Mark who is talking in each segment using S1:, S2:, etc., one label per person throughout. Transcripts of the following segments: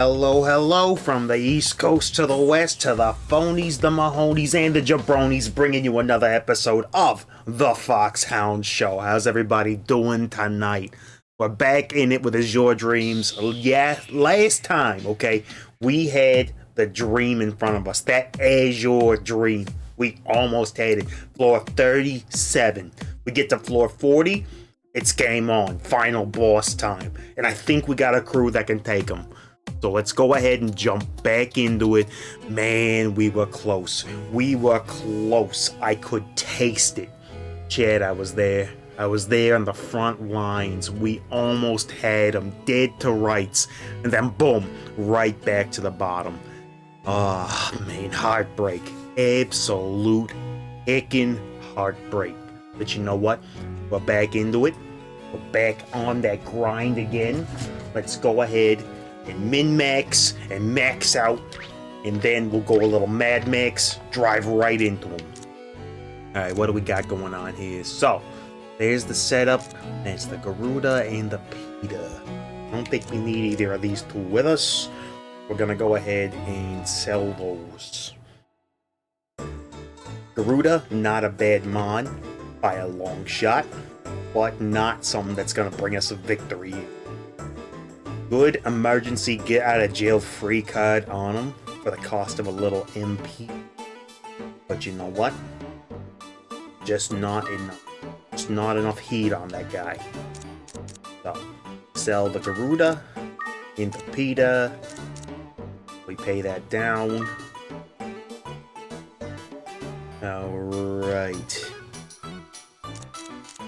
S1: Hello, hello, from the East Coast to the West, to the phonies, the mahonies, and the jabronis, bringing you another episode of The Foxhound Show. How's everybody doing tonight? We're back in it with Azure Dreams. Yeah, last time, okay, we had the dream in front of us, that Azure Dream. We almost had it. Floor 37. We get to floor 40, it's game on. Final boss time. And I think we got a crew that can take them. So let's go ahead and jump back into it. Man, we were close. We were close. I could taste it. Chad, I was there. I was there on the front lines. We almost had them dead to rights. And then boom, right back to the bottom. Ah, man, heartbreak. Absolute heckin' heartbreak. But you know what? We're back into it. We're back on that grind again. Let's go ahead and min-max and max out, and then we'll go a little Mad Max, drive right into them. Alright, what do we got going on here? So, there's the setup. There's the Garuda and the Pita. I don't think we need either of these two with us. We're gonna go ahead and sell those. Garuda, not a bad mon by a long shot, but not something that's gonna bring us a victory. Good emergency get out of jail free card on him for the cost of a little MP. But you know what? Just not enough. Just not enough heat on that guy. So, sell the Garuda into Pita. We pay that down. Alright.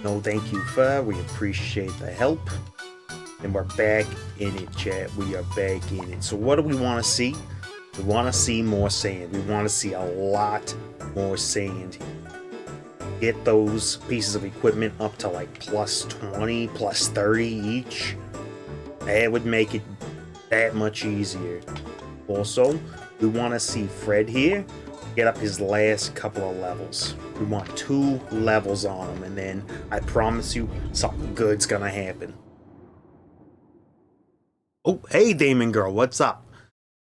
S1: No thank you, Fur. We appreciate the help. And we're back in it, chat. We are back in it. So what do we want to see? We want to see more sand. We want to see a lot more sand. Get those pieces of equipment up to like plus 20, plus 30 each. That would make it that much easier. Also, we want to see Fred here get up his last couple of levels. We want 2 levels on him, and then I promise you something good's gonna happen. Oh, hey, Damon Girl, what's up?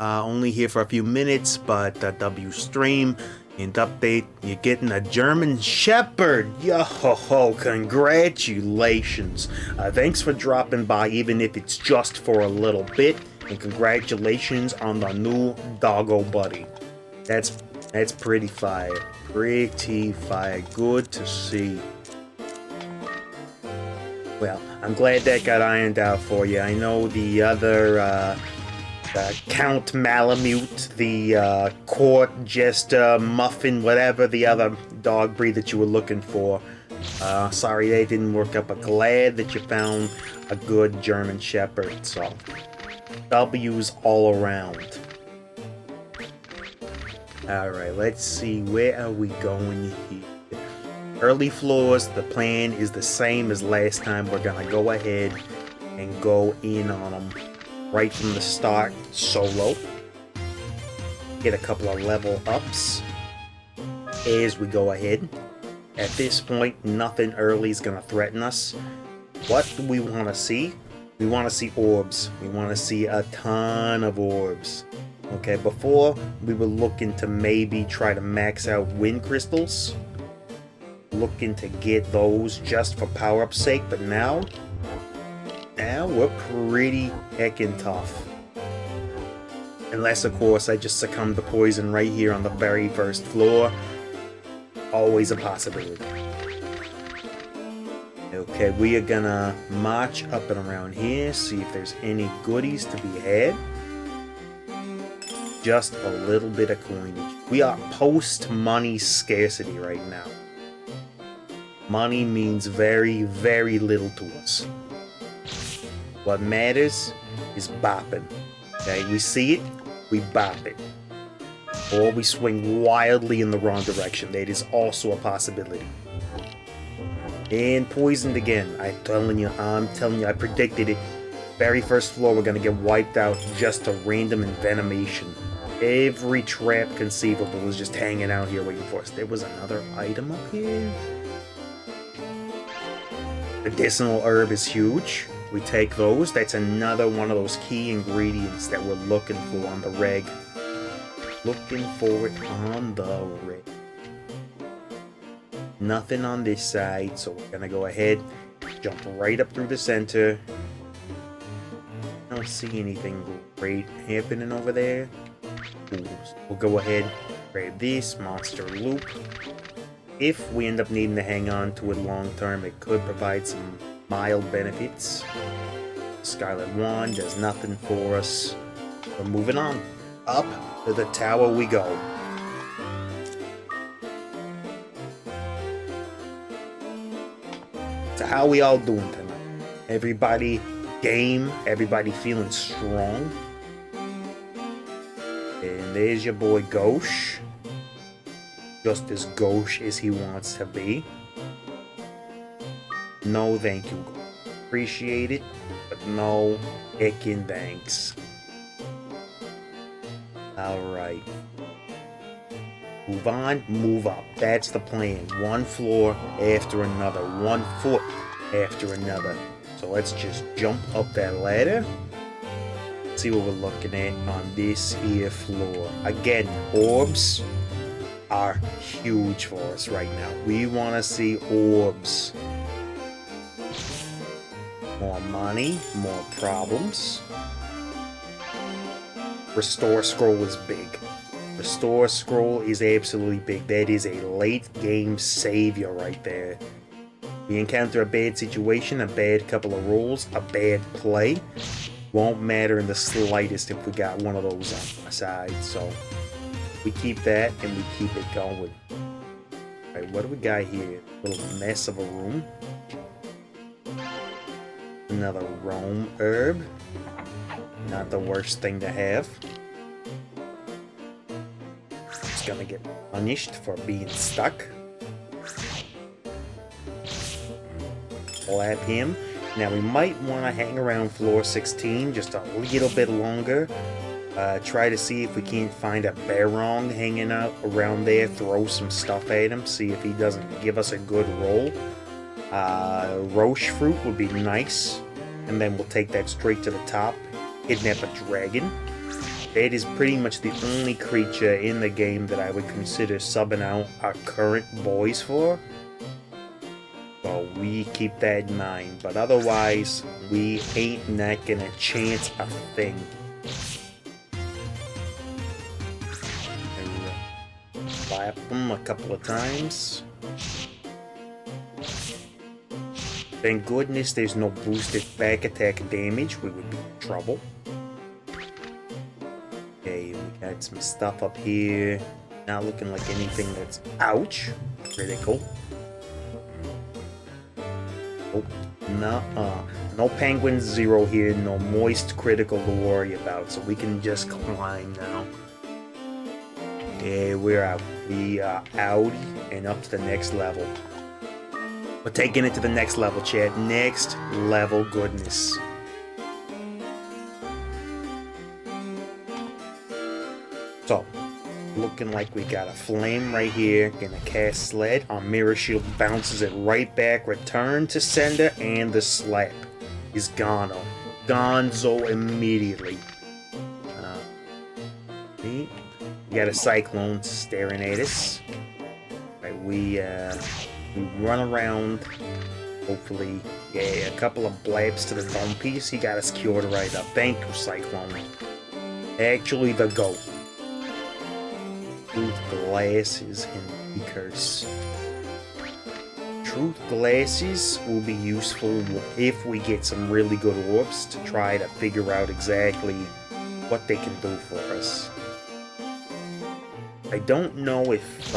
S1: Only here for a few minutes, but W stream and update. You're getting a German Shepherd. Yo-ho-ho, congratulations. Thanks for dropping by, even if it's just for a little bit. And congratulations on the new doggo buddy. That's pretty fire. Pretty fire. Good to see. Well, I'm glad that got ironed out for you. I know the other, Count Malamute, the Court Jester, Muffin, whatever the other dog breed that you were looking for. Sorry they didn't work out, but glad that you found a good German Shepherd. So, W's all around. Alright, let's see. Where are we going here? Early floors, the plan is the same as last time. We're gonna go ahead and go in on them right from the start, solo. Get a couple of level ups as we go ahead. At this point, nothing early is gonna threaten us. What do we want to see? We want to see orbs. We want to see a ton of orbs. Okay, before we were looking to maybe try to max out wind crystals. Looking to get those just for power-up's sake, but now we're pretty heckin' tough. Unless, of course, I just succumb to poison right here on the very first floor. Always a possibility. Okay, we are gonna march up and around here, see if there's any goodies to be had. Just a little bit of coinage. We are post-money scarcity right now. Money means very, very little to us. What matters is bopping. Okay, we see it, we bop it. Or we swing wildly in the wrong direction. That is also a possibility. And poisoned again. I'm telling you, I predicted it. Very first floor, we're gonna get wiped out just to random envenomation. Every trap conceivable is just hanging out here waiting for us. There was another item up here. Medicinal herb is huge. We take those. That's another one of those key ingredients that we're looking for on the reg. Looking for it on the reg. Nothing on this side, so we're gonna go ahead, jump right up through the center. I don't see anything great happening over there. Ooh, so we'll go ahead, grab this monster loop. If we end up needing to hang on to it long term, it could provide some mild benefits. Scarlet Wand does nothing for us. We're moving on. Up to the tower we go. So how we all doing tonight? Everybody game? Everybody feeling strong? And there's your boy Gauche. Just as gauche as he wants to be. No thank you. Appreciate it, but no heckin' thanks. Alright. Move on, move up. That's the plan. One floor after another. 1 foot after another. So let's just jump up that ladder. See what we're looking at on this here floor. Again, orbs are huge for us right now. We want to see orbs. More money, more problems. Restore scroll is big. Restore scroll is absolutely big. That is a late game savior right there. We encounter a bad situation, a bad couple of rolls, a bad play. Won't matter in the slightest if we got one of those on our side. So we keep that and we keep it going. Alright, what do we got here? A little mess of a room. Another Rome herb. Not the worst thing to have. Just gonna get punished for being stuck. Slap him. Now we might want to hang around floor 16 just a little bit longer. Try to see if we can't find a Barong hanging out around there. Throw some stuff at him. See if he doesn't give us a good roll. Roche fruit would be nice. And then we'll take that straight to the top. Kidnap a dragon. That is pretty much the only creature in the game that I would consider subbing out our current boys for. So we keep that in mind. But otherwise, we ain't not gonna chance a thing. Slap them a couple of times. Thank goodness there's no boosted back attack damage. We would be in trouble. Okay, we got some stuff up here. Not looking like anything that's... Ouch! Critical. Oh, no penguin zero here. No moist critical to worry about. So we can just climb now. Yeah, we're out. We are out and up to the next level. We're taking it to the next level, chat. Next level goodness. So, looking like we got a flame right here. Gonna cast sled. Our mirror shield bounces it right back. Return to sender, and the slap is gone. Gonzo immediately. We got a cyclone staring at us. Right, we run around. Hopefully, yeah, a couple of blabs to the dome piece. He got us cured right up. Thank you, Cyclone. Actually, the GOAT. Truth glasses and curse. Truth glasses will be useful if we get some really good orbs to try to figure out exactly what they can do for us. I don't know if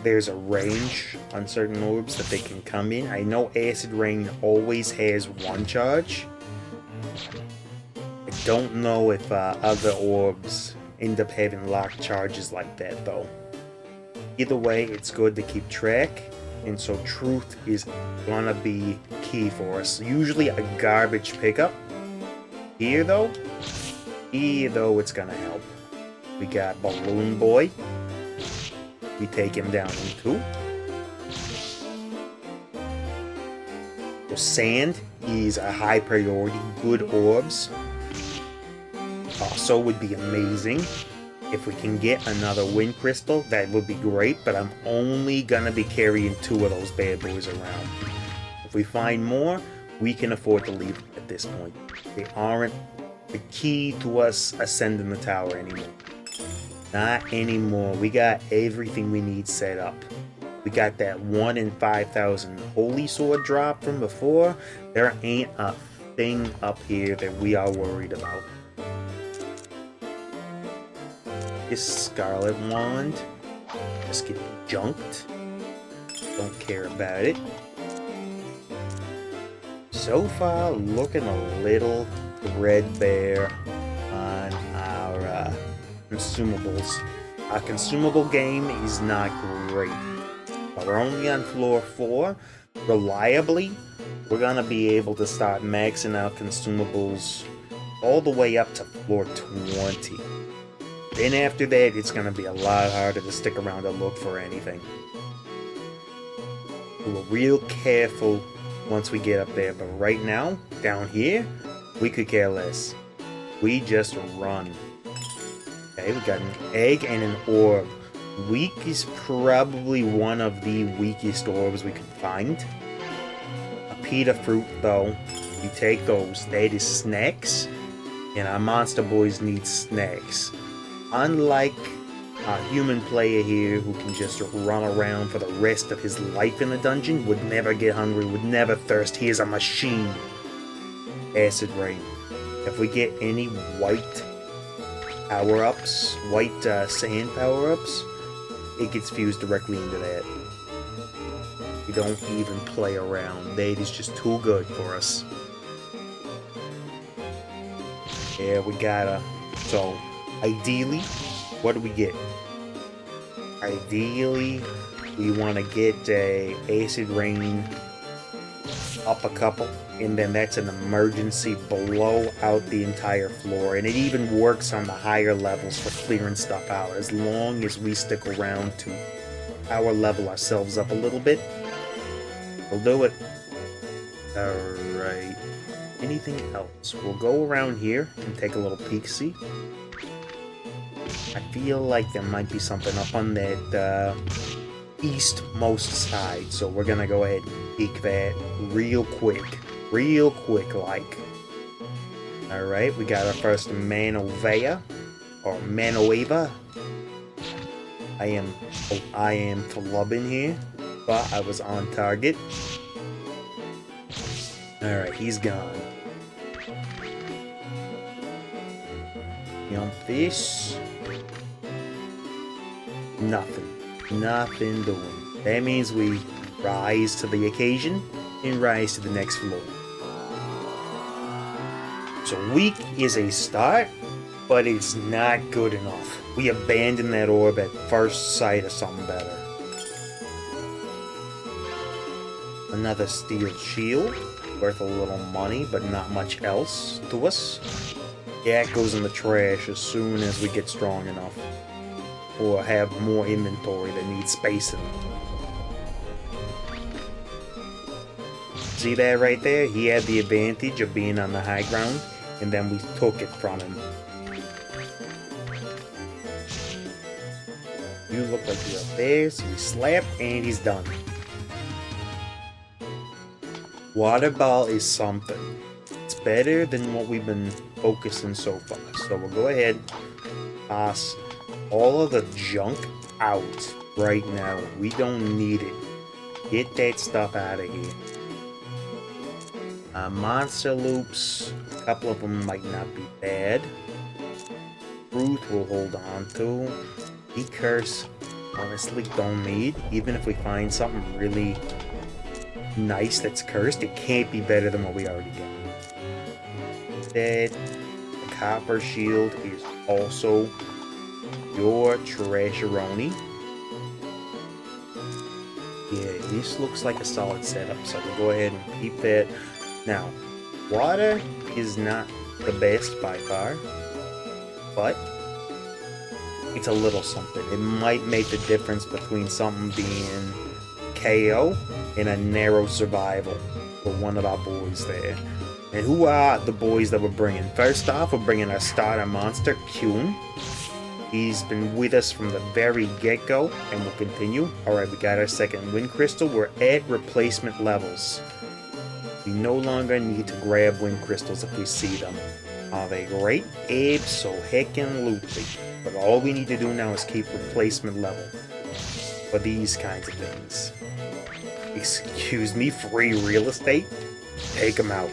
S1: there's a range on certain orbs that they can come in. I know Acid Rain always has one charge. I don't know if other orbs end up having locked charges like that though. Either way, it's good to keep track, and so truth is gonna be key for us. Usually a garbage pickup. Here though, it's gonna help. We got Balloon Boy. We take him down in 2. So sand is a high priority. Good orbs also would be amazing. If we can get another wind crystal, that would be great, but I'm only gonna be carrying 2 of those bad boys around. If we find more, we can afford to leave them at this point. They aren't the key to us ascending the tower anymore. Not anymore. We got everything we need set up. We got that 1 in 5,000 holy sword drop from before. There ain't a thing up here that we are worried about. This Scarlet Wand just getting junked. Don't care about it. So far, looking a little threadbare on our consumables. Our consumable game is not great. But we're only on floor 4. Reliably, we're gonna be able to start maxing out consumables all the way up to floor 20. Then after that, it's going to be a lot harder to stick around and look for anything. We're real careful once we get up there, but right now, down here, we could care less. We just run. Okay, we got an egg and an orb. Weak is probably one of the weakest orbs we could find. A pita fruit, though, you take those. That is snacks, and our monster boys need snacks. Unlike a human player here who can just run around for the rest of his life in the dungeon, would never get hungry, would never thirst. He is a machine. Acid Rain. If we get any white power-ups, white sand power-ups, it gets fused directly into that. We don't even play around. That is just too good for us. Yeah, we gotta. So, ideally, what do we get? Ideally, we want to get a Acid Rain up a couple, and then that's an emergency blow out the entire floor. And it even works on the higher levels for clearing stuff out, as long as we stick around to power level ourselves up a little bit. We'll do it. Alright. Anything else? We'll go around here and take a little peek-see. I feel like there might be something up on that eastmost side, so we're gonna go ahead and peek that real quick like. Alright, we got our first Manovea, or Manoeva. I am flubbing here, but I was on target. Alright, he's gone. Jump this. Nothing doing. That means we rise to the occasion and rise to the next floor. So weak is a start, but it's not good enough. We abandoned that orb at first sight of something better. Another steel shield, worth a little money, but not much else to us. Yeah, it goes in the trash as soon as we get strong enough. Or have more inventory that needs space in it. See that right there? He had the advantage of being on the high ground, and then we took it from him. You look like you're up there, so we slap, and he's done. Water Ball is something. It's better than what we've been focusing so far. So we'll go ahead, toss all of the junk out right now. We don't need it. Get that stuff out of here. Monster loops, a couple of them might not be bad. Truth we'll hold on to. The curse, honestly, don't need. Even if we find something really nice that's cursed, it can't be better than what we already got. That the copper shield is also your trasheroni. Yeah, this looks like a solid setup, so we'll go ahead and keep that. Now, water is not the best by far, but it's a little something. It might make the difference between something being KO and a narrow survival. for one of our boys there. And who are the boys that we're bringing? First off, we're bringing our starter monster, Kuhn. He's been with us from the very get-go, and we'll continue. Alright, we got our second wind crystal. We're at replacement levels. We no longer need to grab wind crystals if we see them. Are they great? Abso-heckin-lutely. But all we need to do now is keep replacement level for these kinds of things. Excuse me, free real estate? Take them out.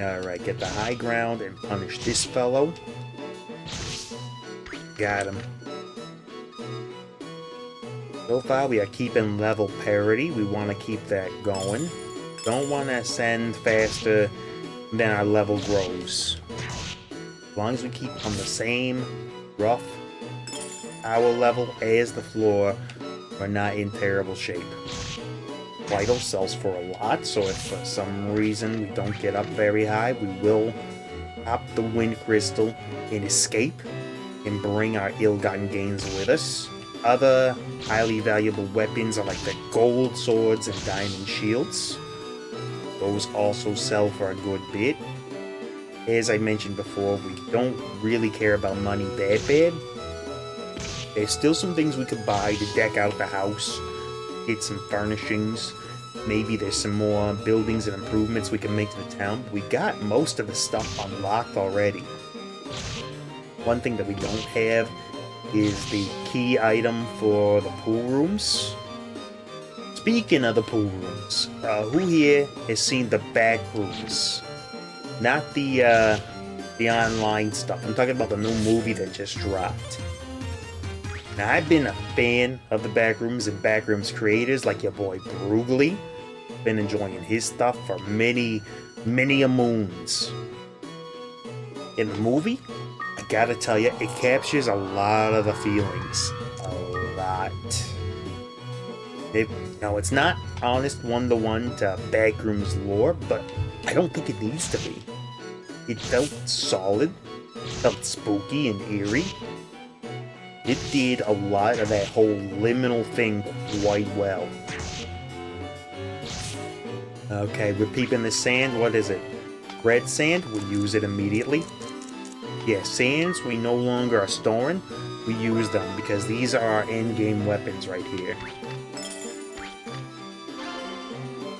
S1: Alright, get the high ground and punish this fellow. Got him. So far, we are keeping level parity. We want to keep that going. Don't want to ascend faster than our level grows. As long as we keep on the same rough hour level as the floor, we're not in terrible shape. Vital sells for a lot, so if for some reason we don't get up very high, we will pop the wind crystal and escape and bring our ill-gotten gains with us. Other highly valuable weapons are like the gold swords and diamond shields. Those also sell for a good bit. As I mentioned before, we don't really care about money that bad. There's still some things we could buy to deck out the house, get some furnishings. Maybe there's some more buildings and improvements we can make to the town. We got most of the stuff unlocked already. One thing that we don't have is the key item for the pool rooms. Speaking of the pool rooms, who here has seen the back rooms? Not the online stuff. I'm talking about the new movie that just dropped. Now, I've been a fan of the Backrooms and Backrooms creators like your boy Rougelike. Been enjoying his stuff for many a moons. In the movie, I gotta tell you, it captures a lot of the feelings. A lot. Now, it's not honest one-to-one to Backrooms lore, but I don't think it needs to be. It felt solid, felt spooky and eerie. It did a lot of that whole liminal thing quite well. Okay, we're peeping the sand. What is it? Red sand? We use it immediately. Yeah, sands we no longer are storing. We use them because these are our endgame weapons right here.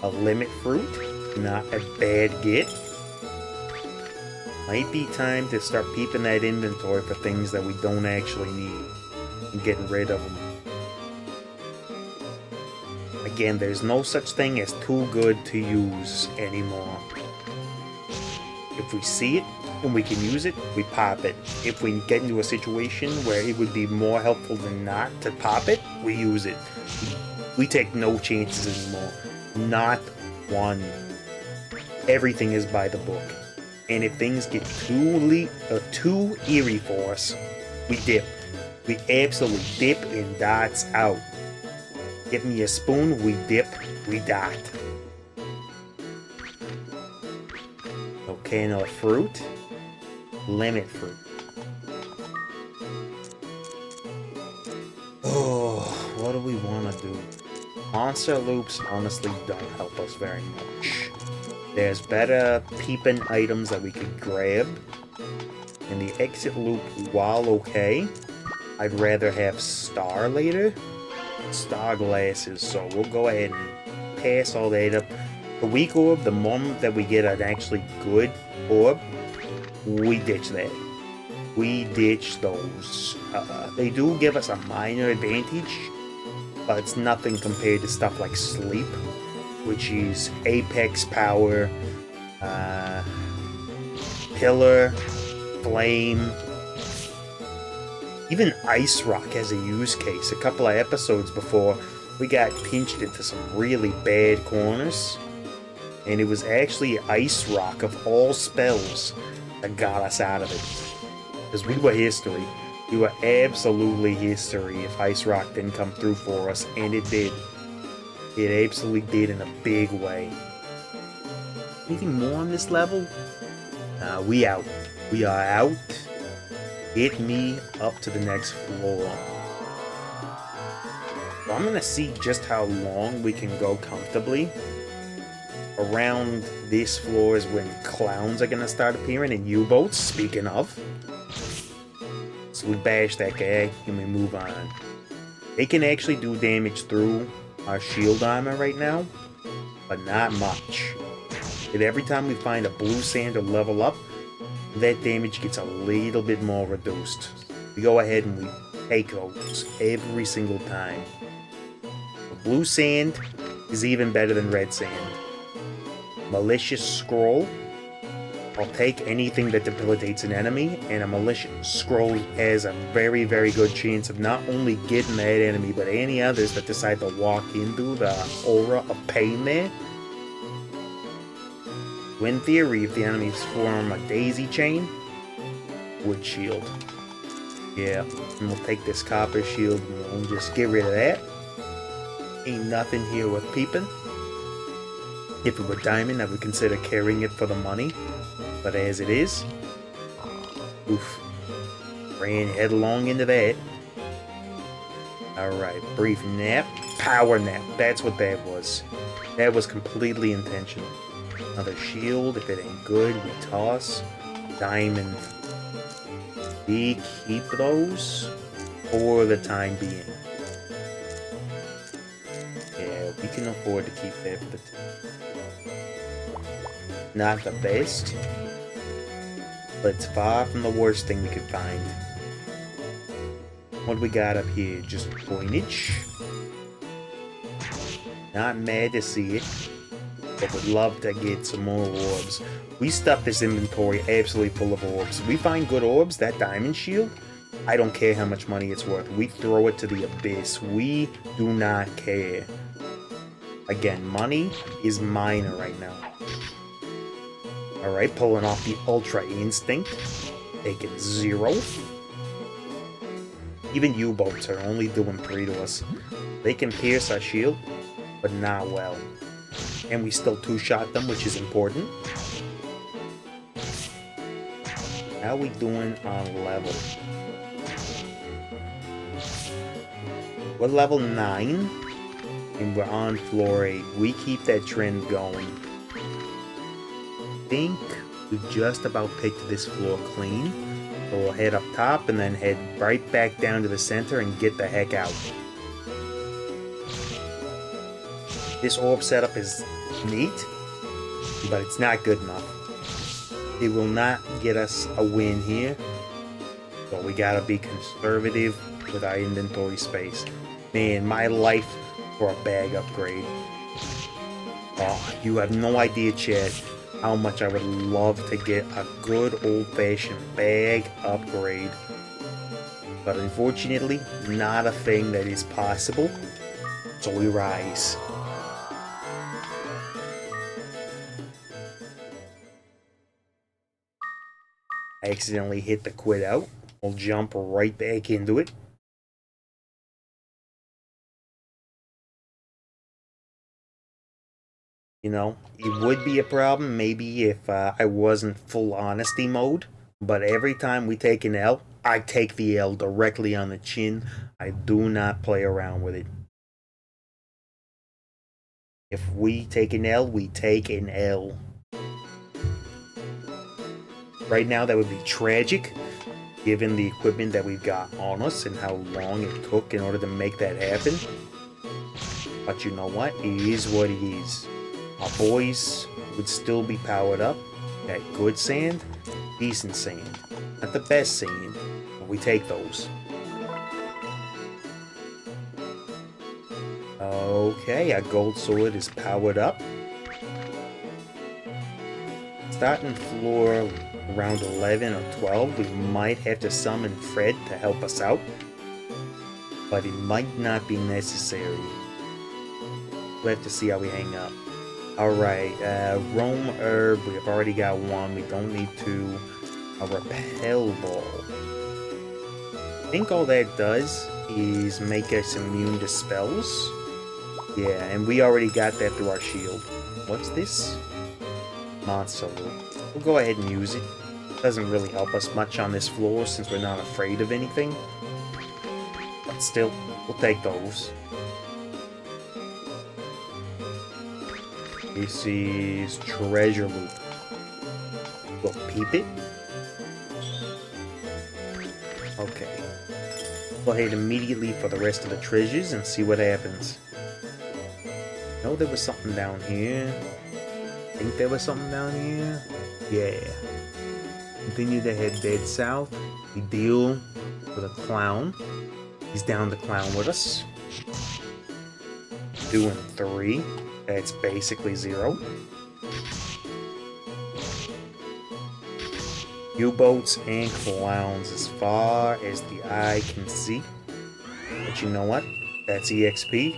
S1: A limit fruit. Not a bad get. Might be time to start peeping that inventory for things that we don't actually need and getting rid of them. Again, there's no such thing as too good to use anymore. If we see it and we can use it, we pop it. If we get into a situation where it would be more helpful than not to pop it, we use it. We take no chances anymore. Not one. Everything is by the book. And if things get too eerie for us, we dip. We absolutely dip and dots out. Get me a spoon, we dip, we dot. Okay, another fruit. Limit fruit. Oh, what do we want to do? Monster loops honestly don't help us very much. There's better peeping items that we could grab. And the exit loop, while okay, I'd rather have star later. Star glasses, so we'll go ahead and pass all that up. The weak orb, the moment that we get an actually good orb, we ditch that. We ditch those. They do give us a minor advantage, but it's nothing compared to stuff like sleep, which is apex power, pillar, flame, even ice rock has a use case. A couple of episodes before, we got pinched into some really bad corners, and it was actually ice rock of all spells that got us out of it. Because we were history. We were absolutely history if ice rock didn't come through for us, and it did. It absolutely did in a big way. Anything more on this level? We out. We are out. Get me up to the next floor. So I'm gonna see just how long we can go comfortably. Around this floor is when clowns are gonna start appearing and U-boats, speaking of. So we bash that guy and we move on. They can actually do damage through our shield armor right now, but not much. And every time we find a blue sand or level up, that damage gets a little bit more reduced. We go ahead and we take those every single time. The blue sand is even better than red sand. Malicious scroll. I'll take anything that debilitates an enemy, and a malicious scroll has a very, very good chance of not only getting that enemy, but any others that decide to walk into the aura of pain there. So in theory, if the enemies form a daisy chain, wood shield. Yeah, and we'll take this copper shield and we'll just get rid of that. Ain't nothing here worth peeping. If it were diamond, I would consider carrying it for the money. But as it is, oof, ran headlong into that. Alright, brief nap, power nap, that's what that was. That was completely intentional. Another shield, if it ain't good, we toss. Diamond. We keep those for the time being. Yeah, we can afford to keep that for the time. Not the best, but it's far from the worst thing we could find. What do we got up here? Just coinage. Not mad to see it, but would love to get some more orbs. We stuffed this inventory absolutely full of orbs. We find good orbs, that diamond shield, I don't care how much money it's worth. We throw it to the abyss. We do not care. Again, money is minor right now. Alright, pulling off the Ultra Instinct. Taking 0. Even U-boats are only doing 3 to us. They can pierce our shield, but not well. And we still 2-shot them, which is important. How we doing on level? We're level 9, and we're on floor 8. We keep that trend going. I think we just about picked this floor clean. So we'll head up top and then head right back down to the center and get the heck out. This orb setup is neat, but it's not good enough. It will not get us a win here. So we gotta be conservative with our inventory space. Man, my life for a bag upgrade. Oh, you have no idea, Chad, how much I would love to get a good old-fashioned bag upgrade. But unfortunately, not a thing that is possible. So we rise. I accidentally hit the quit out. We'll jump right back into it. You know, it would be a problem maybe if I wasn't full honesty mode. But every time we take an L, I take the L directly on the chin. I do not play around with it. If we take an L, we take an L. Right now, that would be tragic, given the equipment that we've got on us and how long it took in order to make that happen. But you know what? It is what it is. Our boys would still be powered up. That good sand, decent sand. Not the best sand, but we take those. Okay, our gold sword is powered up. Starting floor around 11 or 12, we might have to summon Fred to help us out. But it might not be necessary. We'll have to see how we hang up. Alright, Roam Herb, we have already got one, we don't need two. A Repel Ball. I think all that does is make us immune to spells. Yeah, and we already got that through our shield. What's this? Monster Loop. We'll go ahead and use it. Doesn't really help us much on this floor since we're not afraid of anything. But still, we'll take those. This is treasure loot. We'll peep it. Okay. Go ahead immediately for the rest of the treasures and see what happens. Know there was something down here. Think there was something down here? Yeah. Continue to head dead south. We deal with a clown. He's down to clown with us. Doing 3. That's basically 0. U-boats and clowns as far as the eye can see. But you know what? That's EXP.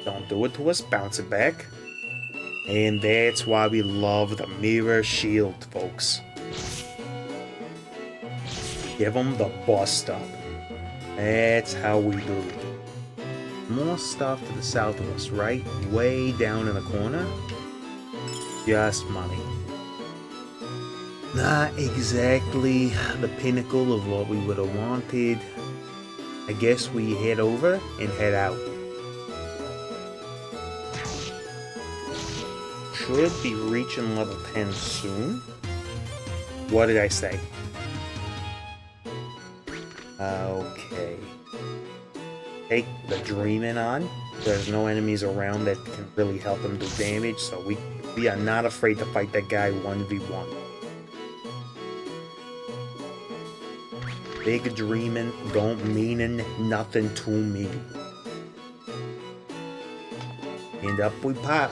S1: Don't do it to us. Bounce it back. And that's why we love the mirror shield, folks. Give them the bust up. That's how we do it. More stuff to the south of us, right? Way down in the corner. Just money. Not exactly the pinnacle of what we would have wanted. I guess we head over and head out. Should be reaching level 10 soon. What did I say? Okay. Take the Dreamin' on. There's no enemies around that can really help him do damage, so we are not afraid to fight that guy 1v1. Big dreamin' don't meanin' nothing to me. And up we pop.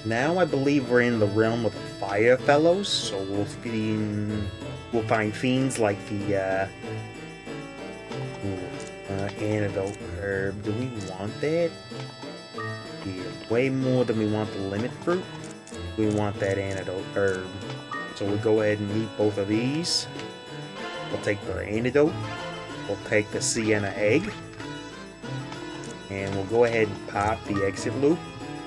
S1: Now I believe we're in the realm of the fire fellows, so we'll find fiends like the antidote herb. Do we want that? Yeah, way more than we want the limit fruit. We want that antidote herb. So we'll go ahead and eat both of these. We'll take the antidote. We'll take the sienna egg. And we'll go ahead and pop the exit loop.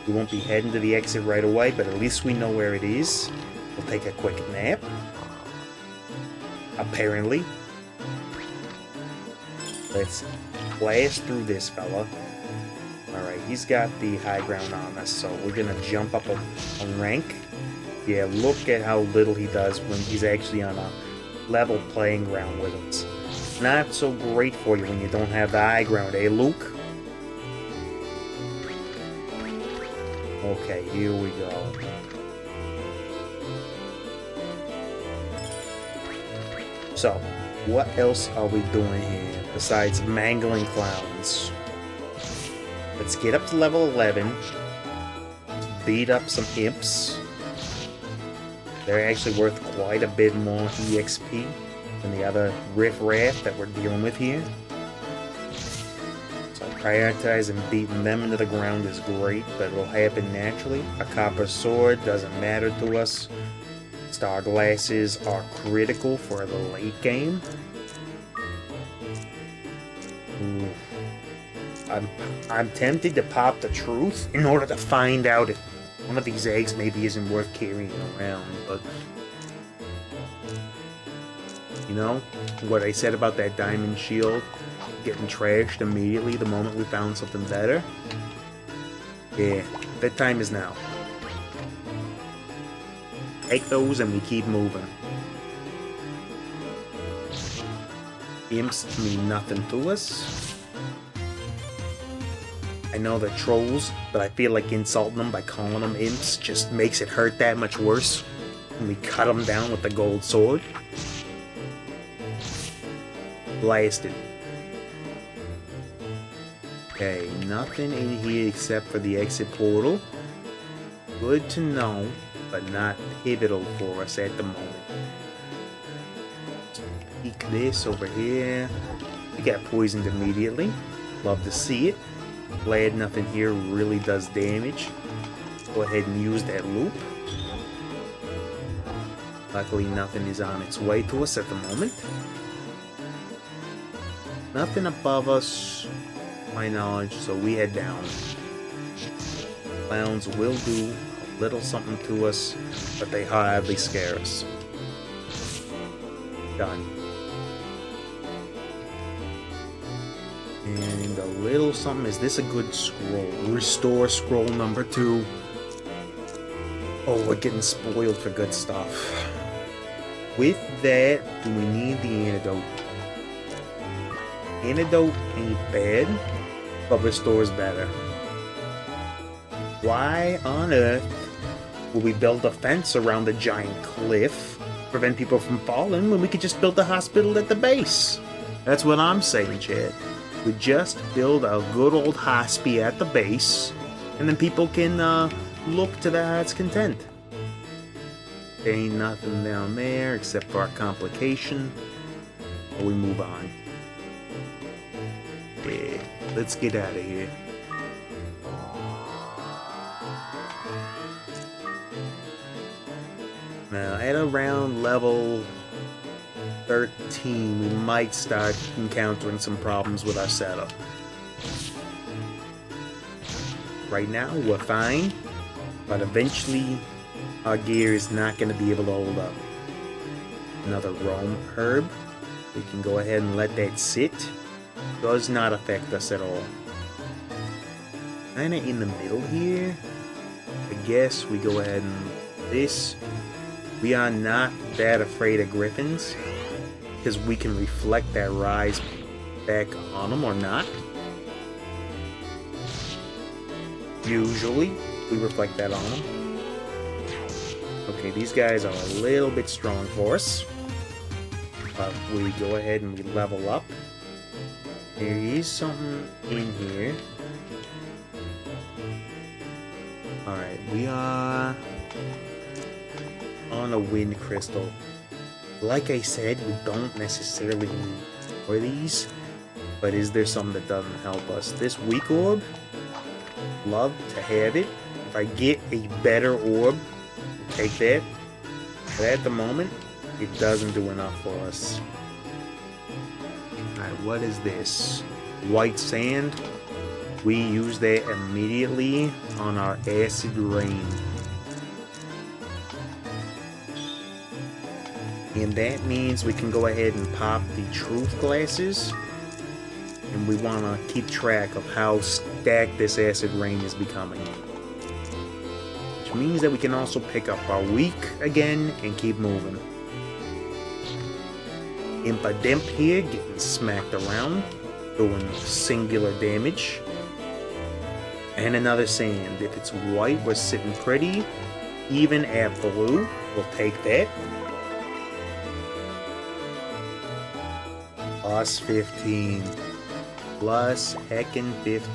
S1: We won't be heading to the exit right away, but at least we know where it is. We'll take a quick nap. Apparently. Let's blast through this fella. Alright, he's got the high ground on us, so we're gonna jump up a rank. Yeah, look at how little he does when he's actually on a level playing ground with us. Not so great for you when you don't have the high ground, eh, Luke? Okay, here we go. So, what else are we doing here besides mangling clowns? Let's get up to level 11. Beat up some imps. They're actually worth quite a bit more EXP than the other riff-raff that we're dealing with here. So prioritizing beating them into the ground is great, but it'll happen naturally. A copper sword doesn't matter to us. Star glasses are critical for the late game. Ooh. I'm tempted to pop the truth in order to find out if one of these eggs maybe isn't worth carrying around, but you know what I said about that diamond shield getting trashed immediately the moment we found something better? Yeah, that time is now. Take those and we keep moving. Imps mean nothing to us. I know they're trolls, but I feel like insulting them by calling them imps just makes it hurt that much worse when we cut them down with the gold sword. Blasted. Okay, nothing in here except for the exit portal. Good to know, but not pivotal for us at the moment. Peek this over here. We got poisoned immediately. Love to see it. Glad nothing here really does damage. Go ahead and use that loop. Luckily nothing is on its way to us at the moment. Nothing above us, to my knowledge, so we head down. Clowns will do a little something to us, but they hardly scare us. Done. And a little something. Is this a good scroll? Restore scroll number 2. Oh, we're getting spoiled for good stuff. With that, do we need the antidote? Antidote ain't bad, but restores better. Why on earth will we build a fence around the giant cliff, prevent people from falling, when we could just build a hospital at the base? That's what I'm saying, Chad. We just build a good old hospital at the base, and then people can look to their heart's content. There ain't nothing down there except for our complication. Or we move on. Yeah, let's get out of here. Now, at around level 13, we might start encountering some problems with our setup. Right now, we're fine, but eventually, our gear is not going to be able to hold up. Another Rome herb. We can go ahead and let that sit. Does not affect us at all. Kinda in the middle here. I guess we go ahead and this. We are not that afraid of griffins, because we can reflect that rise back on them or not. Usually, we reflect that on them. Okay, these guys are a little bit strong for us. But we go ahead and we level up. There is something in here. Alright, we are on a wind crystal. Like I said, we don't necessarily need for these, but is there something that doesn't help us? This weak orb, love to have it. If I get a better orb, take that. But at the moment, it doesn't do enough for us. Alright, what is this? White sand. We use that immediately on our acid rain. And that means we can go ahead and pop the truth glasses. And we want to keep track of how stacked this acid rain is becoming. Which means that we can also pick up our weak again and keep moving. Impa-Dimp here getting smacked around, doing singular damage. And another sand. If it's white, we're sitting pretty. Even at blue, we'll take that. Plus 15. Plus heckin' 15.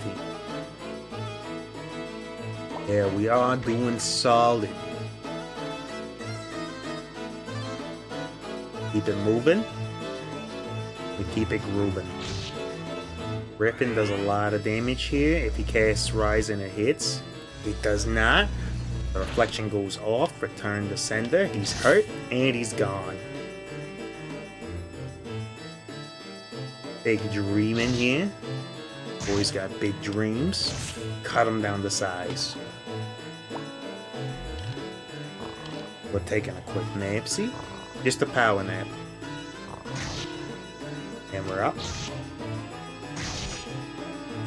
S1: Yeah, we are doing solid. Keep it moving. We keep it grooving. Griffin does a lot of damage here. If he casts Rise and it hits, it does not. The reflection goes off. Return to sender. He's hurt and he's gone. Big dream in here. Boy's got big dreams. Cut him down to size. We're taking a quick napsy. Just a power nap. And we're up.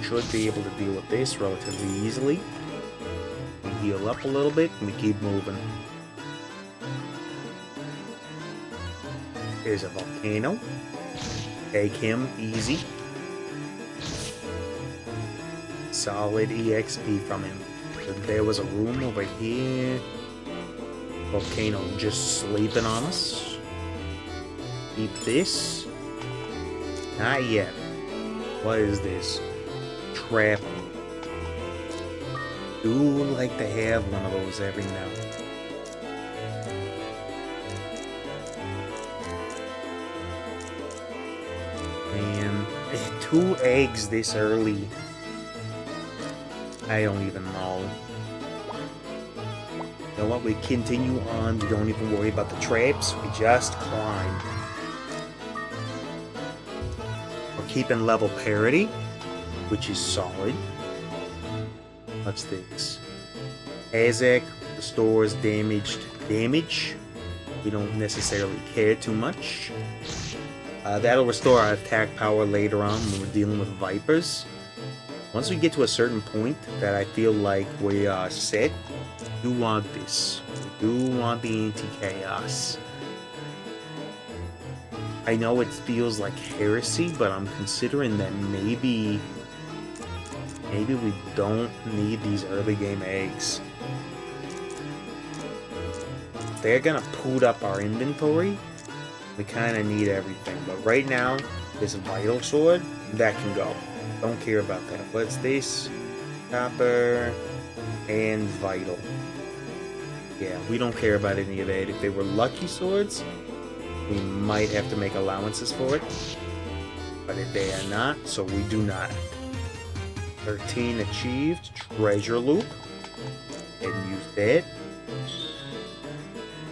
S1: Should be able to deal with this relatively easily. We heal up a little bit and we keep moving. Here's a volcano. Take him easy. Solid EXP from him. There was a room over here. Volcano just sleeping on us. Keep this. Not yet. What is this? Trap. Do like to have one of those every now and then. Man, 2 eggs this early. I don't even know. You know what? We continue on. We don't even worry about the traps. We just climb. We're keeping level parity, which is solid. What's this? Azak restores damaged damage. We don't necessarily care too much. That'll restore our attack power later on when we're dealing with Vipers. Once we get to a certain point that I feel like we are set, we do want this. We do want the anti-chaos. I know it feels like heresy, but I'm considering that maybe we don't need these early game eggs. They're gonna poot up our inventory. We kind of need everything, but right now, this Vital Sword, that can go. Don't care about that. What's this? Copper and Vital. Yeah, we don't care about any of that. If they were Lucky Swords, we might have to make allowances for it. But if they are not, so we do not. 13 achieved. Treasure Loop. And use that.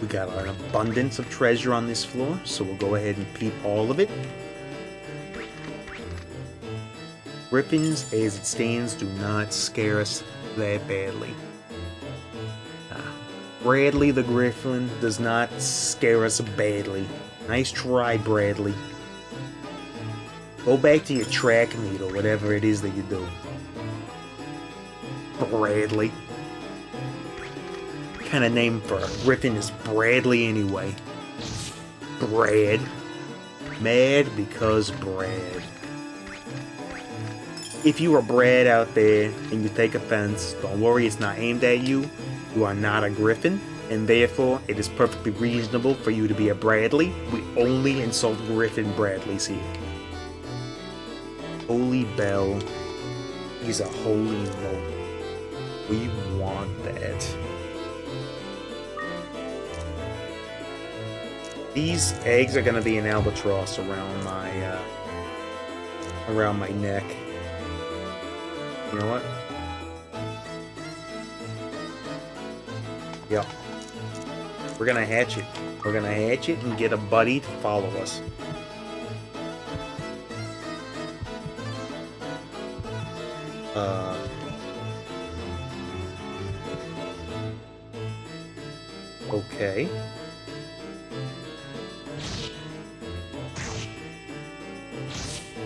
S1: We got an abundance of treasure on this floor, so we'll go ahead and peep all of it. Griffins, as it stands, do not scare us that badly. Bradley the Griffin does not scare us badly. Nice try, Bradley. Go back to your track meet or whatever it is that you do. Bradley. What kind of name for a Griffin is Bradley anyway? Brad. Mad because Brad. If you are Brad out there and you take offense, don't worry, it's not aimed at you. You are not a Griffin, and therefore it is perfectly reasonable for you to be a Bradley. We only insult Griffin Bradleys here. Holy Bell. He's a holy moly. We want that. These eggs are going to be an albatross around my neck. You know what? Yep. We're gonna hatch it. We're gonna hatch it and get a buddy to follow us. Okay.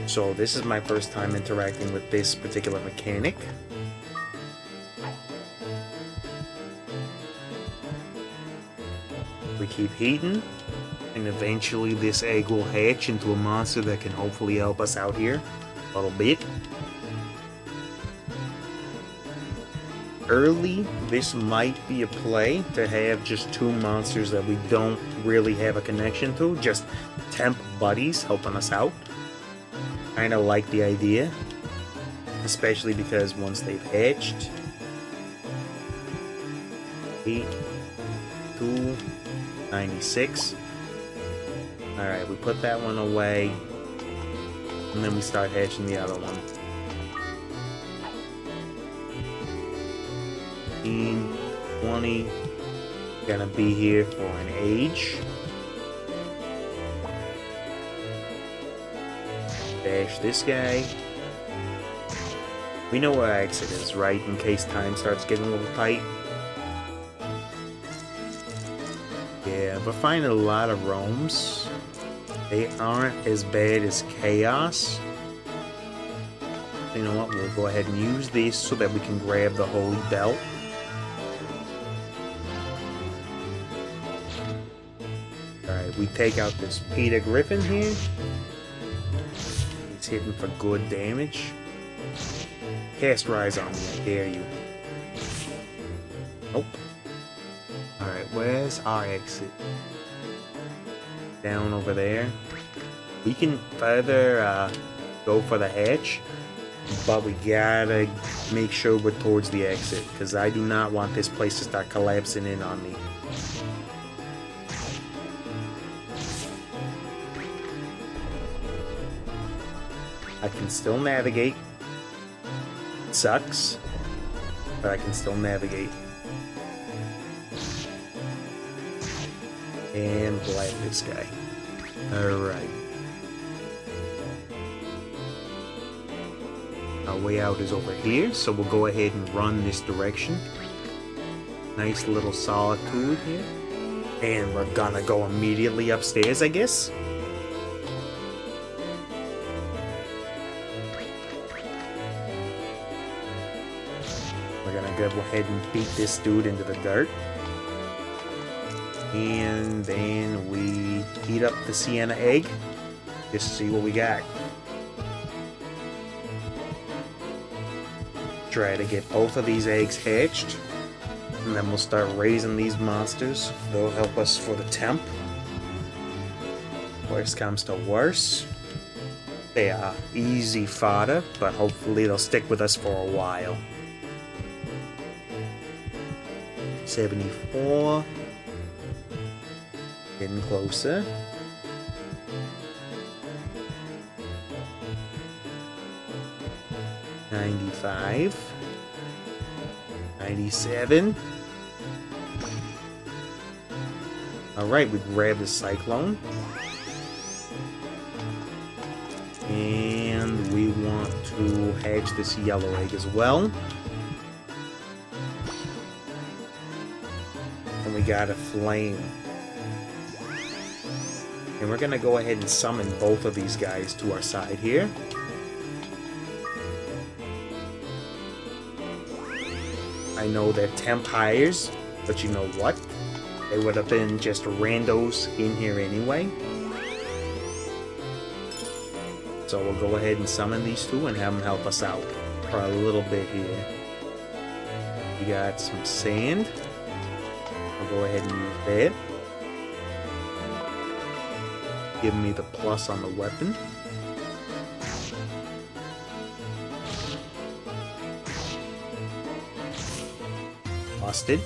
S1: So this is my first time interacting with this particular mechanic. We keep heating, and eventually this egg will hatch into a monster that can hopefully help us out here a little bit. Early, this might be a play to have just two monsters that we don't really have a connection to, just temp buddies helping us out. Kinda like the idea, especially because once they've hatched, 8, 2, 96. Alright, we put that one away, and then we start hatching the other one. 15, 20, gonna be here for an age. Dash this guy. We know where our exit is, right? In case time starts getting a little tight. Yeah, we're finding a lot of roams. They aren't as bad as chaos. You know what? We'll go ahead and use this so that we can grab the holy belt. Alright, we take out this Peter Griffin here. He's hitting for good damage. Cast Rise on me, I dare you. Nope. Alright, where's our exit? Down over there. We can further go for the hatch, but we gotta make sure we're towards the exit, because I do not want this place to start collapsing in on me. I can still navigate. It sucks, but I can still navigate. And blast this guy. Alright. Our way out is over here, so we'll go ahead and run this direction. Nice little solitude here. And we're gonna go immediately upstairs, I guess. ahead and beat this dude into the dirt. And then we heat up the sienna egg. Just to see what we got. Try to get both of these eggs hatched. And then we'll start raising these monsters. They'll help us for the temp. Worst comes to worse. They are easy fodder, but hopefully they'll stick with us for a while. 74. Getting closer. 95. 97. Alright, we grab the cyclone. And we want to hatch this yellow egg as well. And we got a flame. And we're gonna go ahead and summon both of these guys to our side here. I know they're temp hires, but you know what? They would have been just randos in here anyway. So we'll go ahead and summon these two and have them help us out for a little bit here. We got some sand. I'll go ahead and use that. Give me the plus on the weapon. Busted.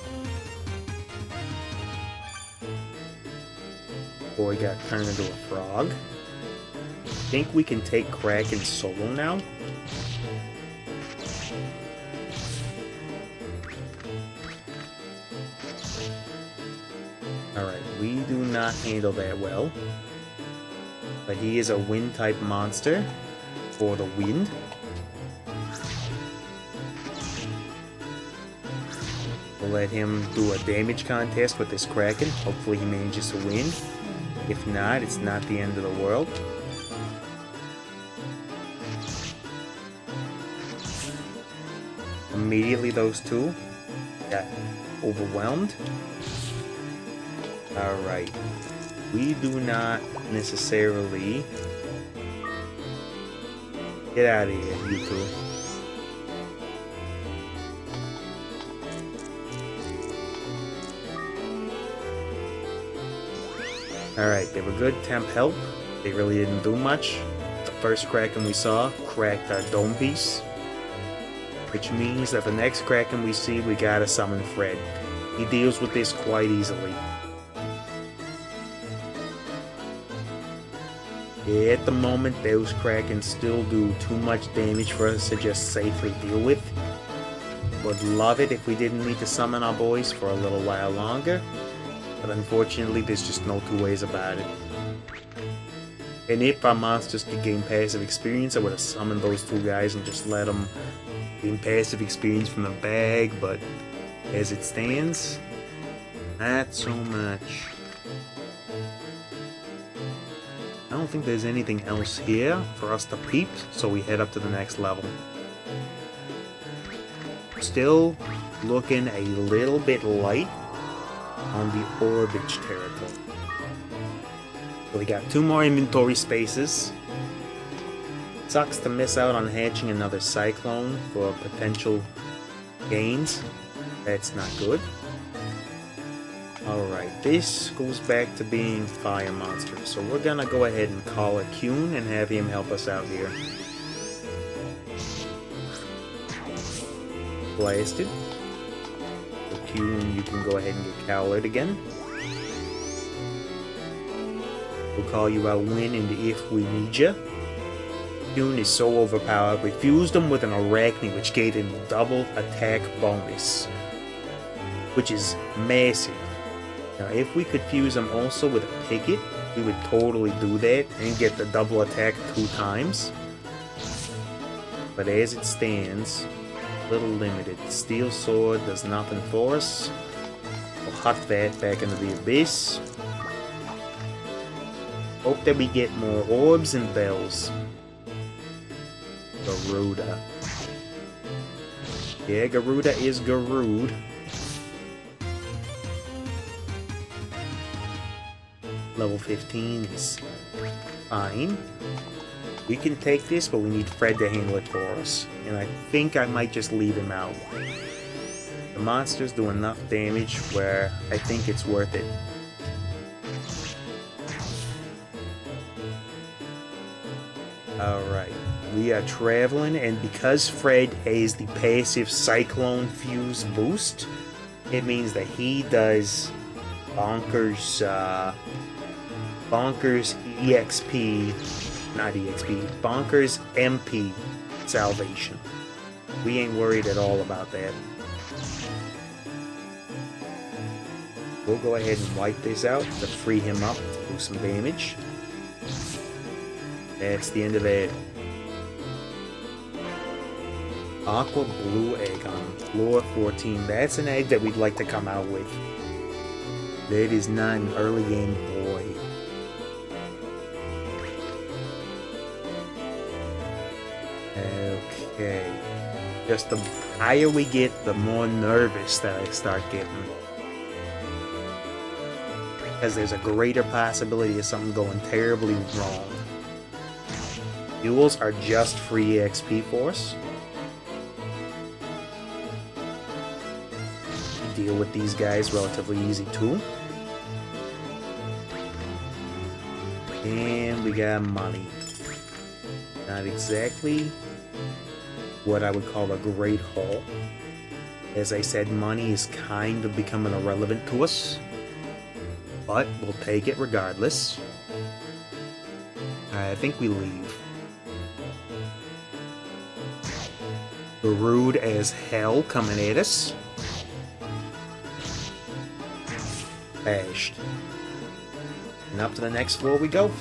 S1: Boy got turned into a frog. Think we can take Kraken solo now? Alright, we do not handle that well. But he is a wind type monster for the wind. We'll let him do a damage contest with this Kraken. Hopefully he manages to win. If not, it's not the end of the world. Immediately those two got overwhelmed. Alright. We do not necessarily... Get out of here, you two. Alright, they were good temp help. They really didn't do much. The first Kraken we saw cracked our dome piece. Which means that the next Kraken we see, we gotta summon Fred. He deals with this quite easily. At the moment, those Krakens still do too much damage for us to just safely deal with. Would love it if we didn't need to summon our boys for a little while longer. But unfortunately, there's just no two ways about it. And if our monsters could gain passive experience, I would have summoned those two guys and just let them gain passive experience from the bag, but as it stands, not so much. I don't think there's anything else here for us to peep, so we head up to the next level. Still looking a little bit light on the Orbage territory. So we got 2 more inventory spaces. Sucks to miss out on hatching another Cyclone for potential gains. That's not good. Alright, this goes back to being Fire Monster, so we're gonna go ahead and call a Kuhn and have him help us out here. Blasted. So Kuhn, you can go ahead and get Cowled again. We'll call you out when and if we need you. Kuhn is so overpowered, we fused him with an Arachne, which gave him double attack bonus, which is massive. Now, if we could fuse him also with a Picket, we would totally do that and get the double attack 2 times. But as it stands, a little limited. Steel Sword does nothing for us. We'll huck that back into the Abyss. Hope that we get more orbs and bells. Garuda. Yeah, Garuda is Garud. Level 15 is fine. We can take this, but we need Fred to handle it for us. And I think I might just leave him out. The monsters do enough damage where I think it's worth it. Alright, we are traveling, and because Fred has the passive Cyclone Fuse boost, it means that he does bonkers EXP, not EXP, bonkers MP salvation. We ain't worried at all about that. We'll go ahead and wipe this out to free him up, do some damage. That's the end of that. Aqua Blue Egg on floor 14. That's an egg that we'd like to come out with. That is not an early game boy. Okay. Just the higher we get, the more nervous that I start getting. Because there's a greater possibility of something going terribly wrong. Duels are just free XP for us. Deal with these guys relatively easy too. And we got money. Not exactly what I would call a great haul. As I said, money is kind of becoming irrelevant to us. But we'll take it regardless. I think we leave. Rude as hell coming at us. Bashed. And up to the next floor we go.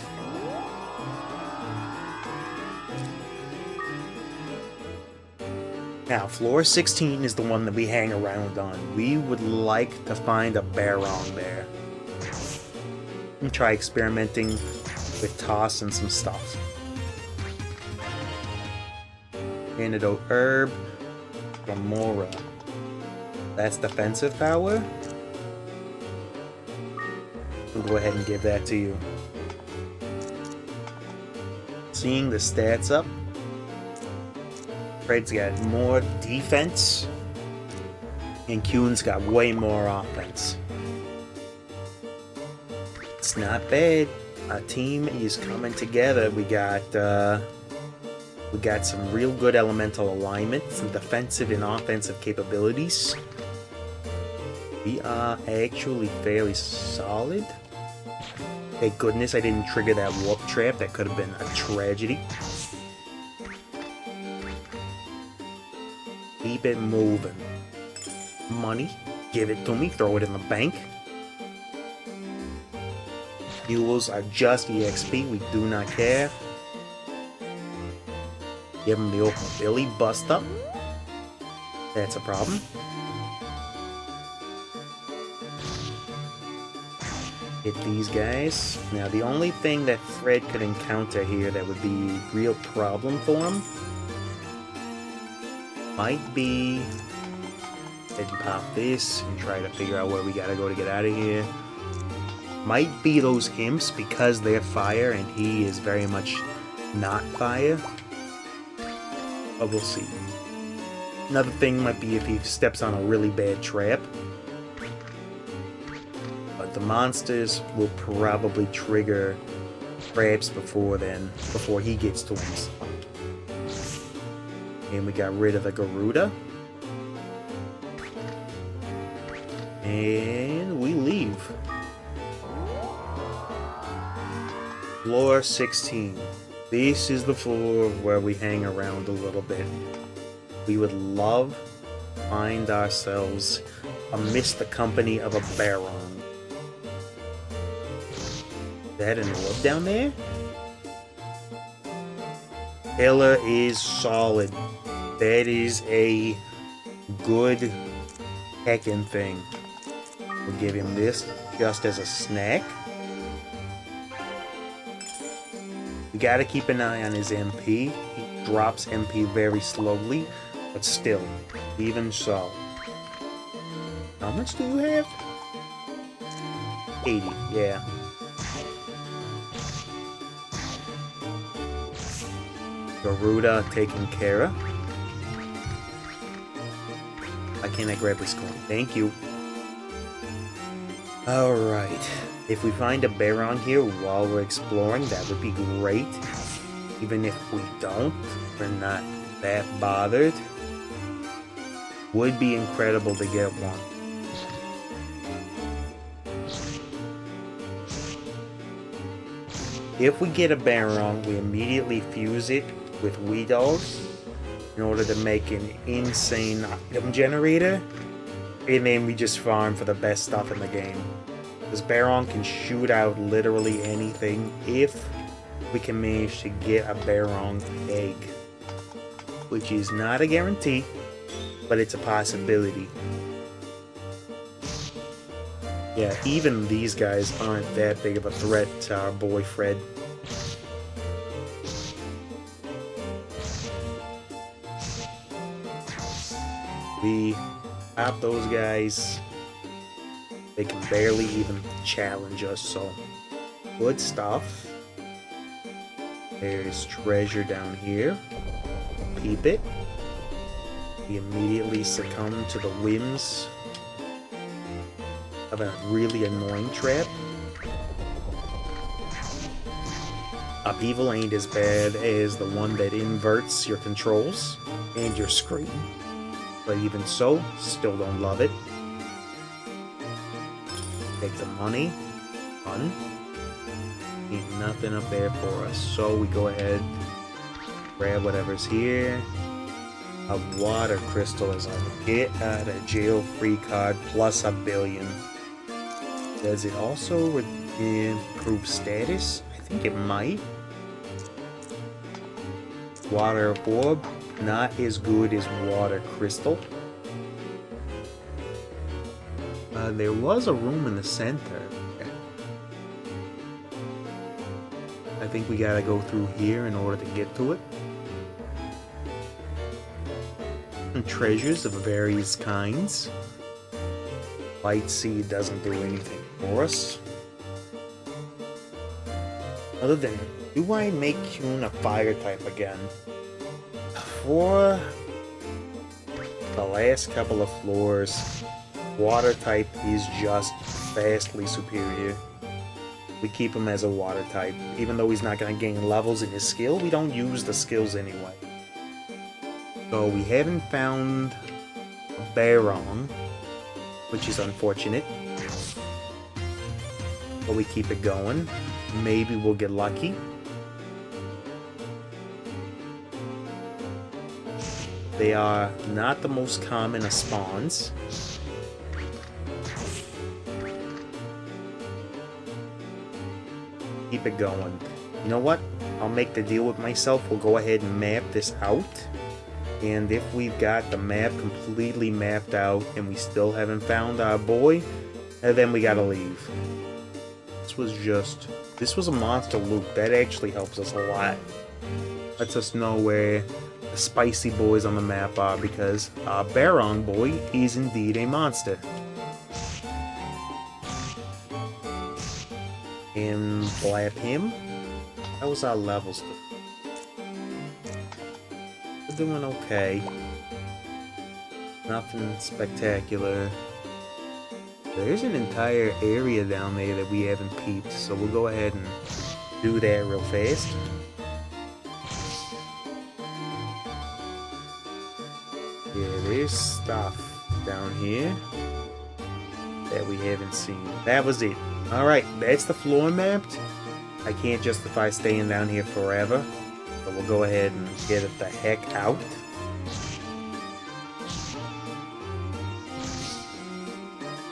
S1: Now, floor 16 is the one that we hang around on. We would like to find a Baron there. And try experimenting with toss and some stuff. Antidote Herb. Gamora. That's defensive power. We'll go ahead and give that to you. Seeing the stats up. Fred's got more defense. And Kuhn's got way more offense. It's not bad. Our team is coming together. We got some real good elemental alignment, some defensive and offensive capabilities. We are actually fairly solid. Thank goodness I didn't trigger that warp trap. That could have been a tragedy. Keep it moving. Money. Give it to me. Throw it in the bank. Fuels are just EXP. We do not care. Give him the open Billy bust up. That's a problem. Hit these guys. Now the only thing that Fred could encounter here that would be a real problem for him might be and pop this and try to figure out where we gotta go to get out of here. Might be those imps because they're fire and he is very much not fire. But we'll see. Another thing might be if he steps on a really bad trap. But the monsters will probably trigger traps before he gets to them. And we got rid of the Garuda. And we leave. Floor 16. This is the floor where we hang around a little bit. We would love to find ourselves amidst the company of a Baron. Is that an orb down there? Pillar is solid. That is a good heckin' thing. We'll give him this just as a snack. We gotta keep an eye on his MP. He drops MP very slowly, but still, Even so. How much do you have? 80, yeah. Garuda taken care of. Why can't I grab this coin? Thank you. Alright. If we find a Baron here while we're exploring, that would be great. Even if we don't, we're not that bothered. Would be incredible to get one. If we get a Baron, we immediately fuse it with Weedles in order to make an insane item generator. And then we just farm for the best stuff in the game. This Baron can shoot out literally anything if we can manage to get a Baron egg. Which is not a guarantee, but it's a possibility. Yeah, even these guys aren't that big of a threat to our boy Fred. We stop those guys. They can barely even challenge us, so good stuff. There's treasure down here. Peep it. We immediately succumb to the whims of a really annoying trap. Upheaval ain't as bad as the one that inverts your controls and your screen. But even so, still don't love it. Take the money. Fun. Ain't nothing up there for us. So we go ahead, grab whatever's here. A water crystal is a get out of jail free card plus $1 billion. Does it also improve status? I think it might. Water orb, not as good as water crystal. There was a room in the center. I think we gotta go through here in order to get to it. And treasures of various kinds. Light seed doesn't do anything for us. Other than, do I make Kyun a fire type again? For the last couple of floors, water type is just vastly superior. We keep him as a water type. Even though he's not going to gain levels in his skill, we don't use the skills anyway. So we haven't found a Baron, which is unfortunate. But we keep it going. Maybe we'll get lucky. They are not the most common of spawns. Keep it going. You know what? I'll make the deal with myself. We'll go ahead and map this out. And if we've got the map completely mapped out and we still haven't found our boy, then we gotta leave. This was a monster loop. That actually helps us a lot. Lets us know where the spicy boys on the map are, because our Baron boy is indeed a monster. And blab him. How was our levels? We're doing okay. Nothing spectacular. There's an entire area down there that we haven't peeped, so we'll go ahead and do that real fast. Yeah, there's stuff down here that we haven't seen. That was it. Alright, that's the floor mapped. I can't justify staying down here forever, so we'll go ahead and get it the heck out.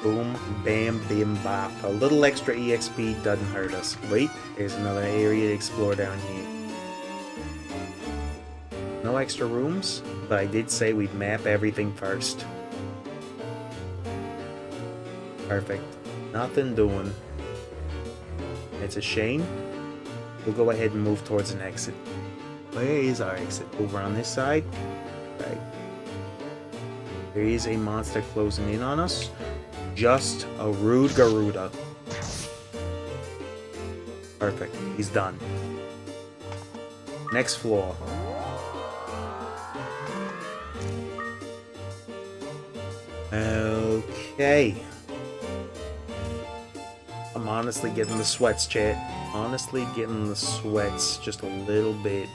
S1: Boom, bam, bim, bop. A little extra EXP doesn't hurt us. Wait, there's another area to explore down here. No extra rooms, but I did say we'd map everything first. Perfect. Nothing doing. It's a shame. We'll go ahead and move towards an exit. Where is our exit? Over on this side? Right. There is a monster closing in on us. Just a rude Garuda. Perfect. He's done. Next floor. Okay. I'm honestly getting the sweats, chat. Honestly getting the sweats just a little bit.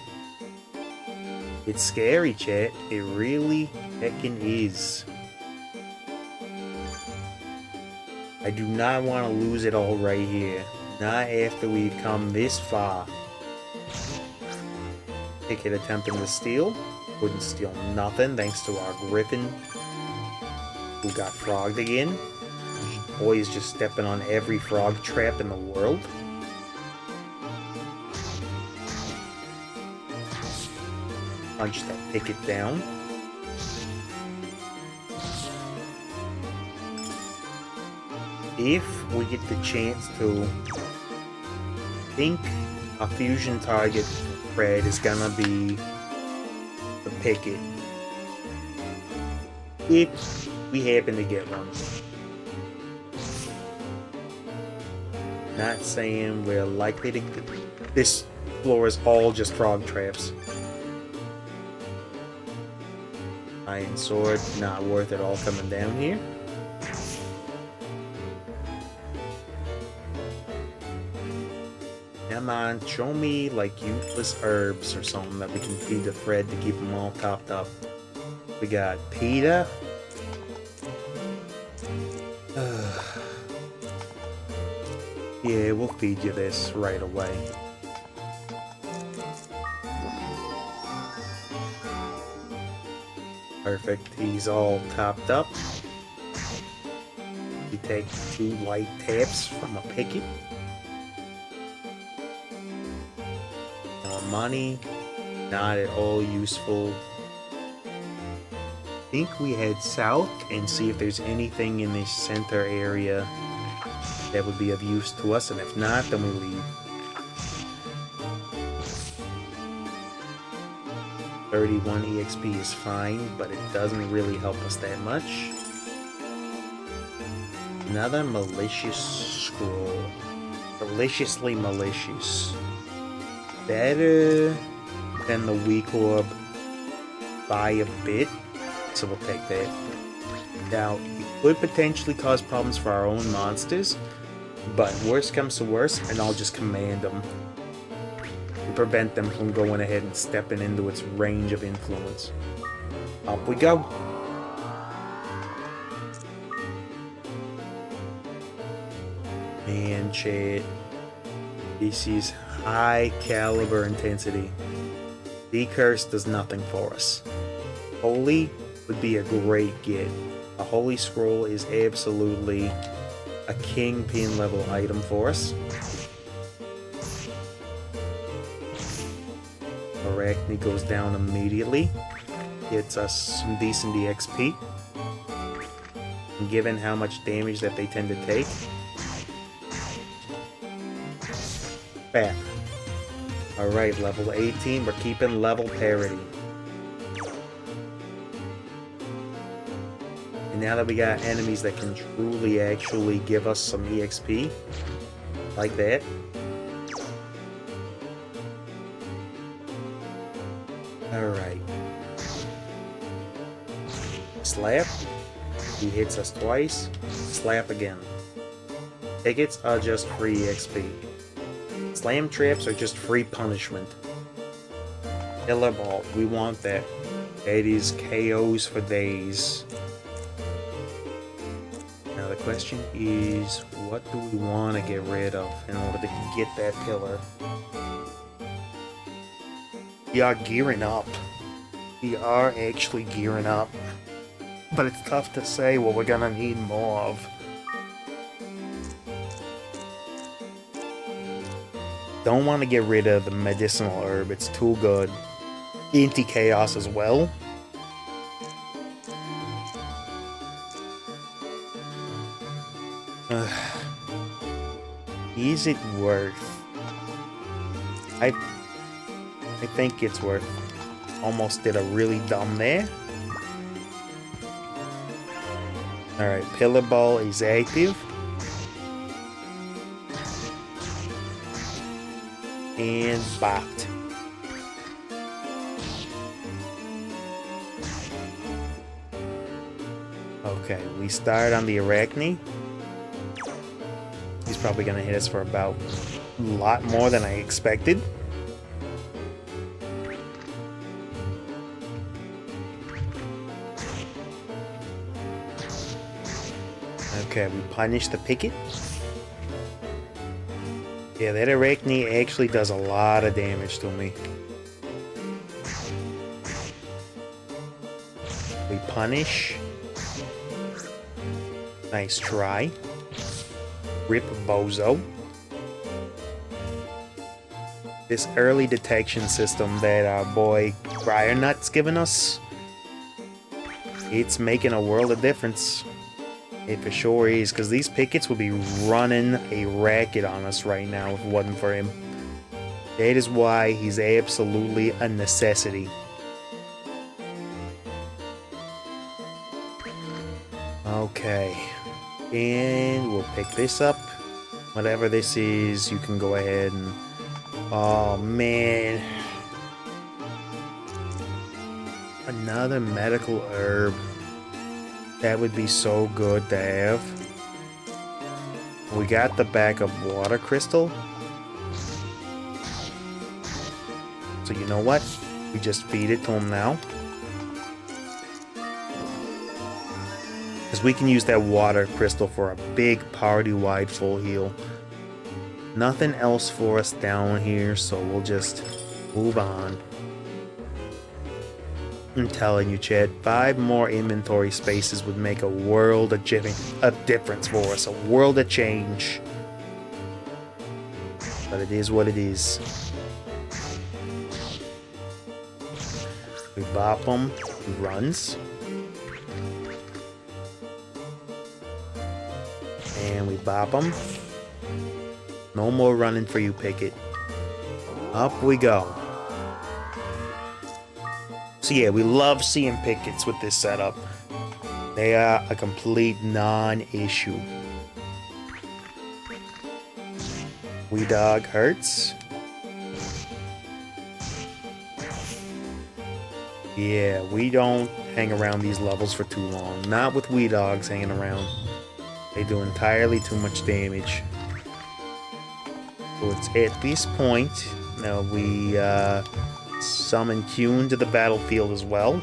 S1: It's scary, chat. It really heckin' is. I do not want to lose it all right here. Not after we've come this far. Ticket attempting to steal. Couldn't steal nothing thanks to our Griffin, who got frogged again. Boy is just stepping on every frog trap in the world. Punch that ticket down. If we get the chance to, think a fusion target for Fred is gonna be the picket. If we happen to get one. Not saying we're likely to get. This floor is all just frog traps. Iron sword, not worth it all coming down here. Come on, show me like useless herbs or something that we can feed to Fred to keep them all topped up. We got Peter. Yeah, we'll feed you this right away. Perfect, he's all topped up. We take 2 light taps from a picket. More money, not at all useful. I think we head south and see if there's anything in this center area that would be of use to us, and if not, then we leave. 31 EXP is fine, but it doesn't really help us that much. Another malicious scroll. Deliciously malicious. Better than the weak orb by a bit, so we'll take that. Now, it could potentially cause problems for our own monsters, but worst comes to worst, and I'll just command them to prevent them from going ahead and stepping into its range of influence. Up we go. Man, chat. This is high caliber intensity. The curse does nothing for us. Holy would be a great get. A holy scroll is absolutely a kingpin level item for us. Arachne goes down immediately. Gets us some decent EXP. And given how much damage that they tend to take. Bam. Alright, level 18. We're keeping level parity. And now that we got enemies that can truly actually give us some EXP, like that. Alright. Slap. He hits us twice. Slap again. Tickets are just free EXP. Slam traps are just free punishment. Killer Ball, we want that. That is KOs for days. Now the question is, what do we want to get rid of in order to get that pillar? We are gearing up. We are actually gearing up. But it's tough to say what we're gonna need more of. Don't want to get rid of the medicinal herb, it's too good. Anti-chaos as well. Is it worth? I think it's worth. Almost did a really dumb there. Alright, Pillar Ball is active. And bopped. Okay, we start on the Arachne. He's probably gonna hit us for about a lot more than I expected. Okay, we punish the Picket. Yeah, that Arachne actually does a lot of damage to me. We punish. Nice try. Rip Bozo. This early detection system that our boy Briarnut's given us, it's making a world of difference. It for sure is, because these Pickets would be running a racket on us right now if it wasn't for him. That is why he's absolutely a necessity. Okay. And we'll pick this up. Whatever this is, you can go ahead and... Oh, man. Another medical herb. That would be so good to have. We got the backup water crystal. So you know what? We just feed it to him now. Because we can use that water crystal for a big party-wide full heal. Nothing else for us down here, so we'll just move on. I'm telling you, Chad, 5 more inventory spaces would make a world of difference for us, a world of change. But it is what it is. We bop him, he runs. And we bop him. No more running for you, Picket. Up we go. So yeah, we love seeing Pickets with this setup. They are a complete non-issue. Wee Dog hurts. Yeah, we don't hang around these levels for too long. Not with Wee Dogs hanging around. They do entirely too much damage. So it's at this point, now we summon Kuhn to the battlefield as well.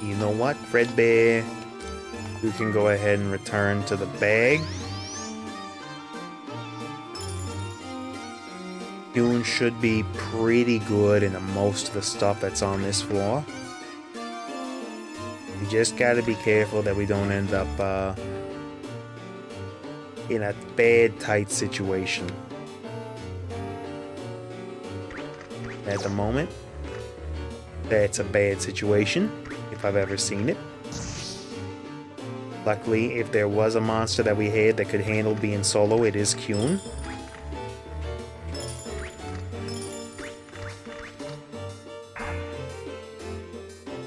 S1: You know what, Fredbear? You can go ahead and return to the bag. Kuhn should be pretty good in most of the stuff that's on this floor. We just gotta be careful that we don't end up in a bad, tight situation. At the moment, that's a bad situation, if I've ever seen it. Luckily, if there was a monster that we had that could handle being solo, it is Kuhn.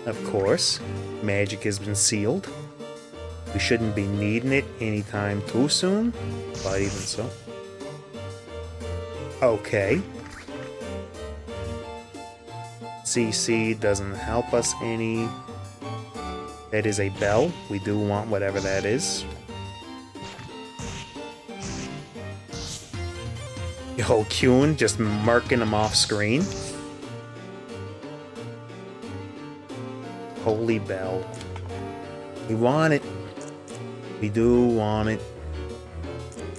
S1: Of course, magic has been sealed. We shouldn't be needing it anytime too soon, but even so. Okay. CC doesn't help us any. That is a bell. We do want whatever that is. Yo, Kuhn just marking him off screen. Holy bell. We want it. We do want it.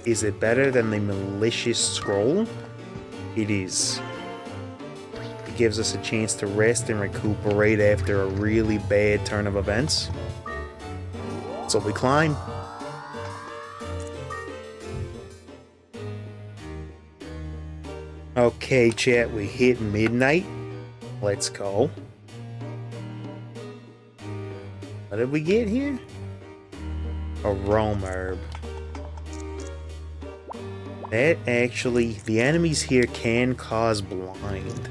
S1: Is it better than the malicious scroll? It is. It gives us a chance to rest and recuperate after a really bad turn of events. So we climb. Okay, chat, we hit midnight. Let's go. What did we get here? A Rome herb. That actually, the enemies here can cause blind.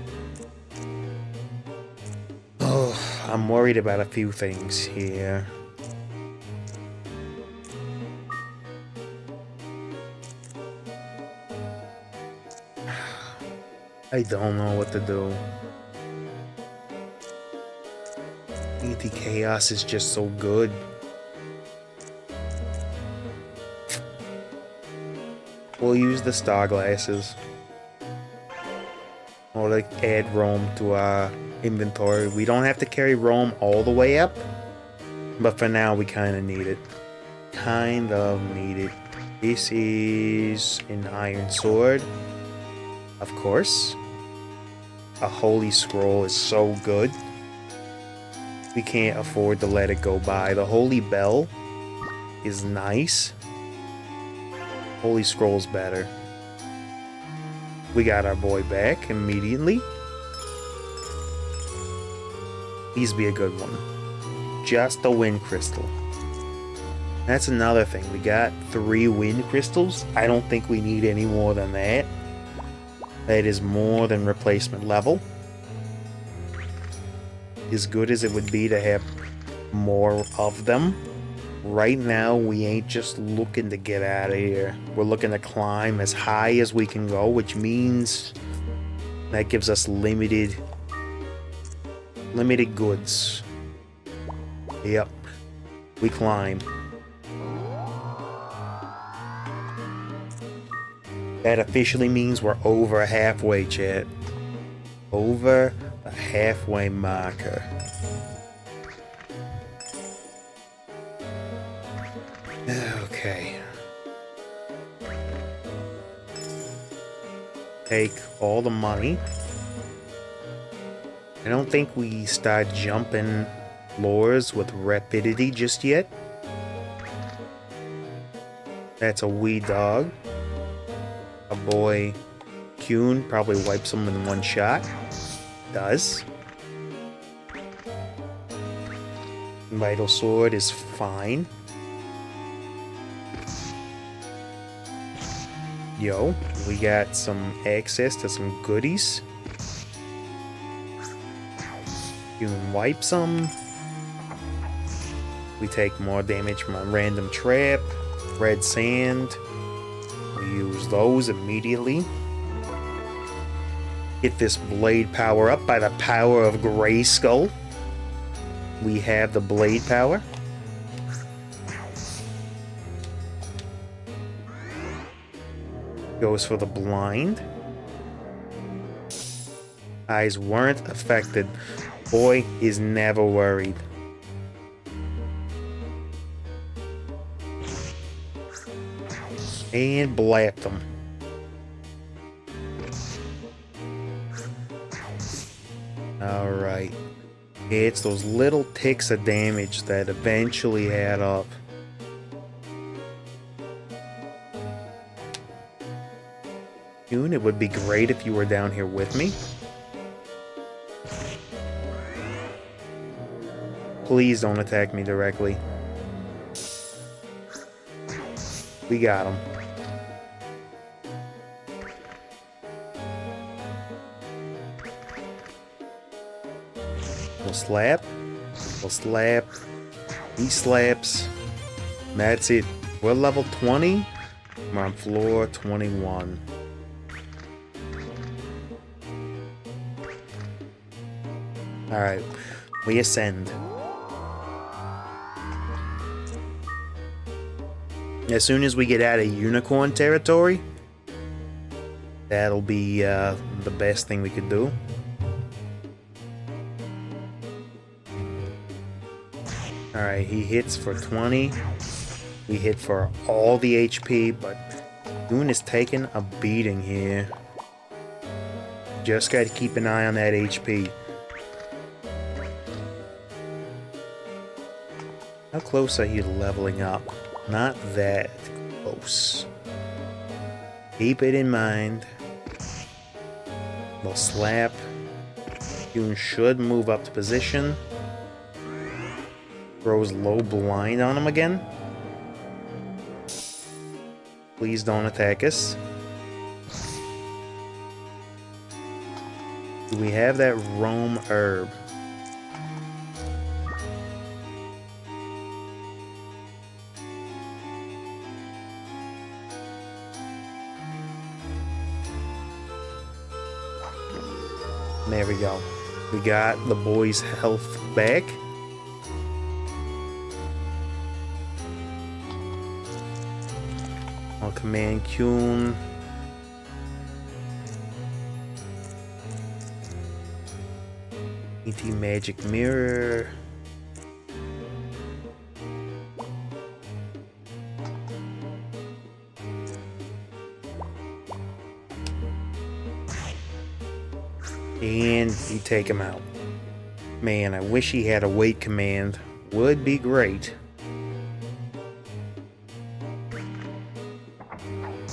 S1: I'm worried about a few things here. I don't know what to do. Anti-chaos is just so good. We'll use the star glasses. Or like add Roam to our inventory. We don't have to carry Roam all the way up. But for now we kinda need it. Kind of need it. This is an iron sword. Of course. A holy scroll is so good. We can't afford to let it go by. The holy bell is nice. Holy scroll's better. We got our boy back immediately. These be a good one. Just a wind crystal. That's another thing. We got 3 wind crystals. I don't think we need any more than that. That is more than replacement level. As good as it would be to have more of them, right now we ain't just looking to get out of here. We're looking to climb as high as we can go, which means that gives us limited goods. Yep, we climb. That officially means we're over halfway, chat. Over the halfway marker. Okay. Take all the money. I don't think we start jumping floors with rapidity just yet. That's a wee dog. A boy Kuhn probably wipes him in one shot. Does. Vital sword is fine. Yo, we got some access to some goodies. Kuhn wipes them. We take more damage from a random trap. Red sand. We use those immediately. Get this blade power up by the power of Grayskull. We have the blade power. Goes for the blind. Eyes weren't affected. Boy is never worried. And blapped them. Alright. It's those little ticks of damage that eventually add up. June, it would be great if you were down here with me. Please don't attack me directly. We got him. We'll slap. We'll slap. He slaps. That's it. We're level 20. We're on floor 21. Alright. We ascend. As soon as we get out of unicorn territory, that'll be the best thing we could do. Alright, he hits for 20. We hit for all the HP, but Goon is taking a beating here. Just gotta keep an eye on that HP. How close are you to leveling up? Not that close. Keep it in mind. We'll slap. Goon should move up to position. Throws low blind on him again. Please don't attack us. Do we have that Roam herb? There we go. We got the boys' health back. I'll command Kuhn. ET Magic Mirror. And you take him out. Man, I wish he had a wait command. Would be great.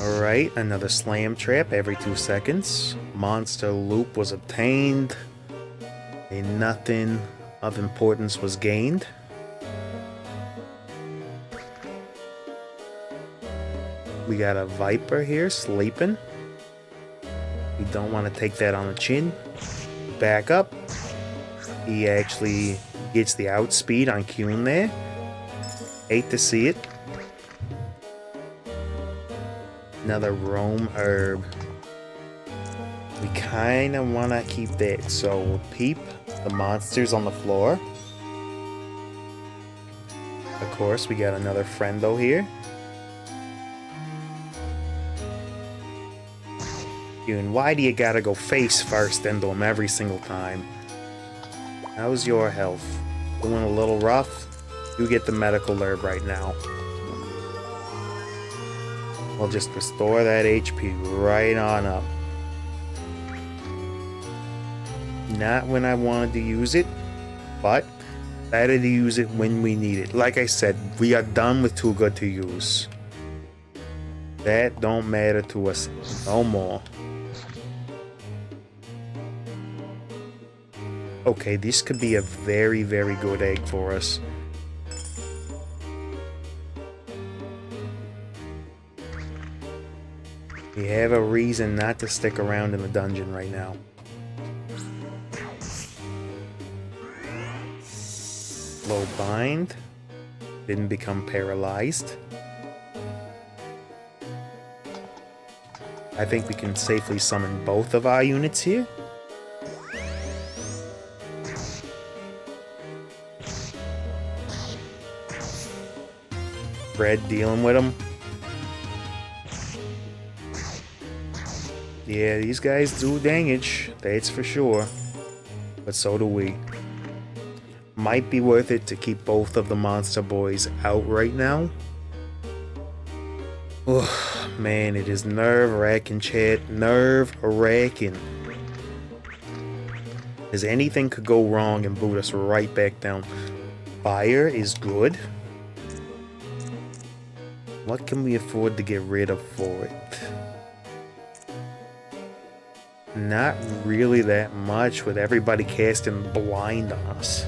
S1: Alright, another slam trap every 2 seconds. Monster loop was obtained. And nothing of importance was gained. We got a Viper here sleeping. We don't want to take that on the chin. Back up. He actually gets the outspeed on Kuhn there. Hate to see it. Another Roam Herb. We kind of want to keep that, so we'll peep the monsters on the floor. Of course, we got another friendo here. And why do you gotta go face first into him every single time? How's your health? Doing a little rough? You get the medical herb right now. We'll just restore that HP right on up. Not when I wanted to use it, but better to use it when we need it. Like I said, we are done with Too Good to Use. That don't matter to us no more. Okay, this could be a very, very good egg for us. We have a reason not to stick around in the dungeon right now. Low bind. Didn't become paralyzed. I think we can safely summon both of our units here. Red dealing with them. Yeah, these guys do damage, that's for sure. But so do we. Might be worth it to keep both of the monster boys out right now. Oh, man, it is nerve-wracking, chat. Nerve-wracking. Because anything could go wrong and boot us right back down. Fire is good. What can we afford to get rid of for it? Not really that much with everybody casting blind on us.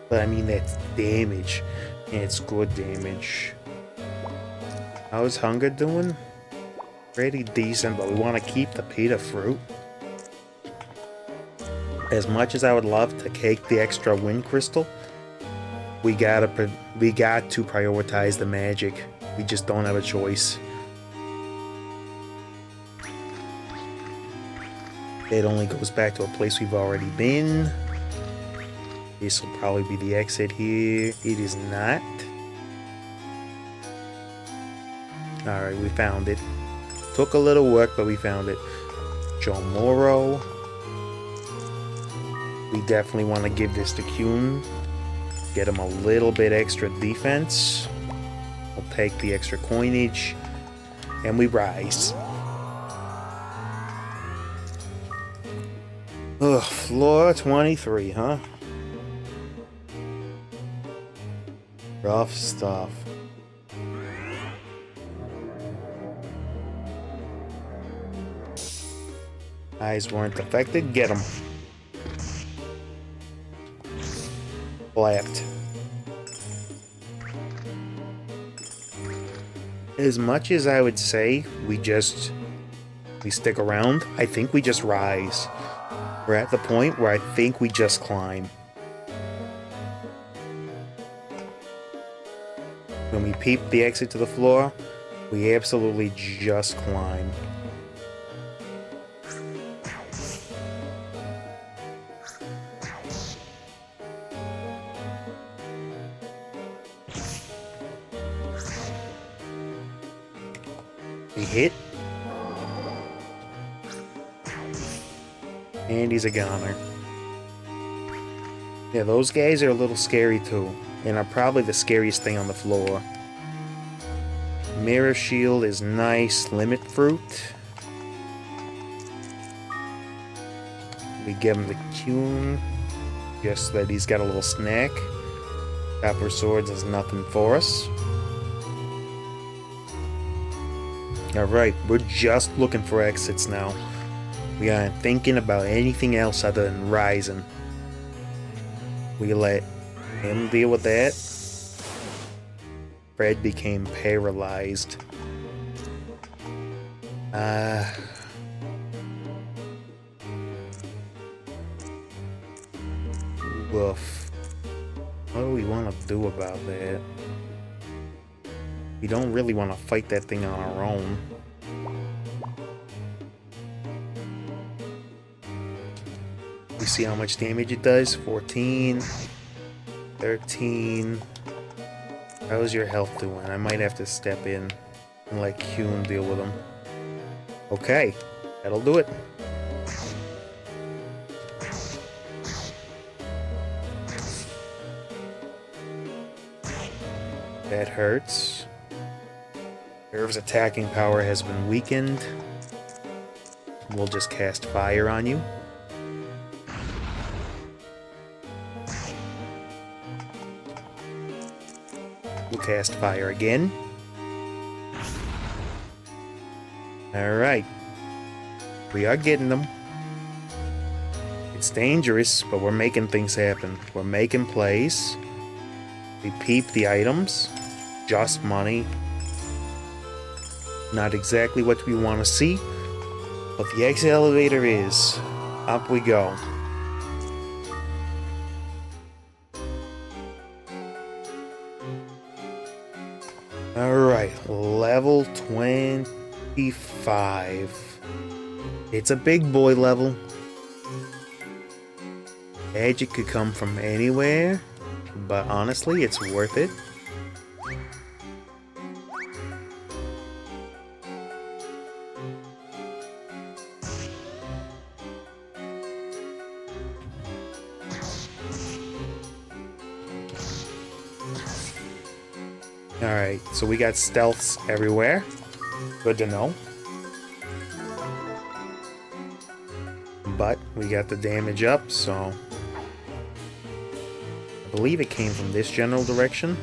S1: But I mean, that's damage. And it's good damage. How's hunger doing? Pretty decent, but we want to keep the Peter fruit. As much as I would love to cake the extra wind crystal, we got to prioritize the magic. We just don't have a choice. It only goes back to a place we've already been. This will probably be the exit here. It is not. Alright, we found it. Took a little work, but we found it. Joe Moro. We definitely want to give this to Kuhn. Get him a little bit extra defense. We'll take the extra coinage. And we rise. Ugh, floor 23, huh? Rough stuff. Eyes weren't affected. Get them. Flapped. As much as I would say we stick around, I think we just rise. We're at the point where I think we just climb. When we peep the exit to the floor, we absolutely just climb. He hit. And he's a goner. Yeah, those guys are a little scary too. And are probably the scariest thing on the floor. Mirror Shield is nice. Limit Fruit. We give him the Cune. Just that he's got a little snack. Copper Swords is nothing for us. Alright, we're just looking for exits now. We aren't thinking about anything else other than rising. We let him deal with that. Fred became paralyzed. Woof. What do we want to do about that? We don't really want to fight that thing on our own. We see how much damage it does. 14, 13. How's your health doing? I might have to step in and let Kuhn deal with him. Okay, that'll do it. That hurts. Nerve's attacking power has been weakened. We'll just cast fire on you. We'll cast fire again. Alright. We are getting them. It's dangerous, but we're making things happen. We're making plays. We peep the items. Just money. Not exactly what we want to see, but the exit elevator is. Up we go. Alright, level 25. It's a big boy level. Magic could come from anywhere, but honestly, it's worth it. Alright, so we got stealths everywhere. Good to know. But we got the damage up, so I believe it came from this general direction.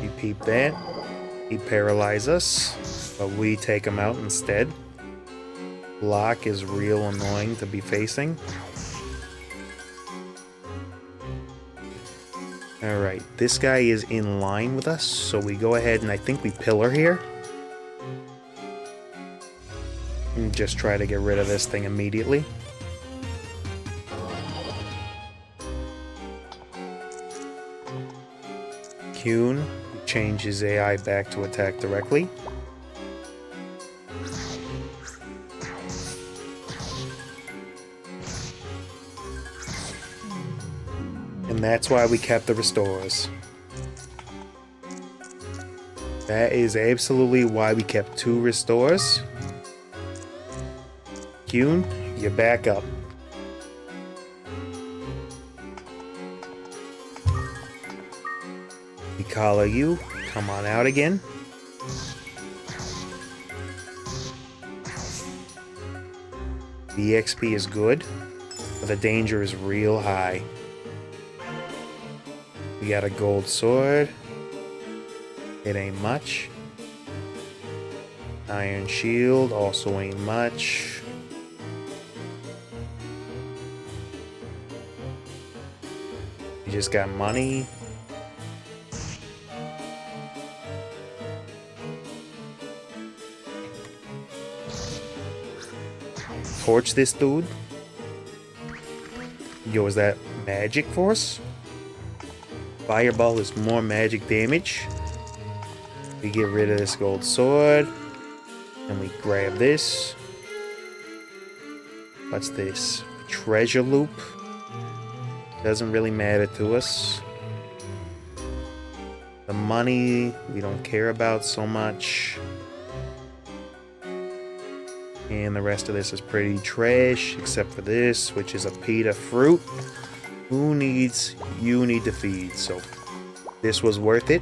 S1: You peep that. He paralyzes us, but we take him out instead. Block is real annoying to be facing. Alright, this guy is in line with us, so we go ahead and I think we pillar here. And just try to get rid of this thing immediately. Kuhn, change his AI back to attack directly. And that's why we kept the restores. That is absolutely why we kept 2 restores. Kuhn, you're back up. We collar you. Come on out again. The XP is good, but the danger is real high. We got a gold sword. It ain't much. Iron shield also ain't much. We just got money. Torch this dude. Yo, is that magic force? Fireball is more magic damage. We get rid of this gold sword. And we grab this. What's this? treasure loop. Doesn't really matter to us. The money we don't care about so much. And the rest of this is pretty trash, except for this, which is a pita fruit. You need to feed, so this was worth it.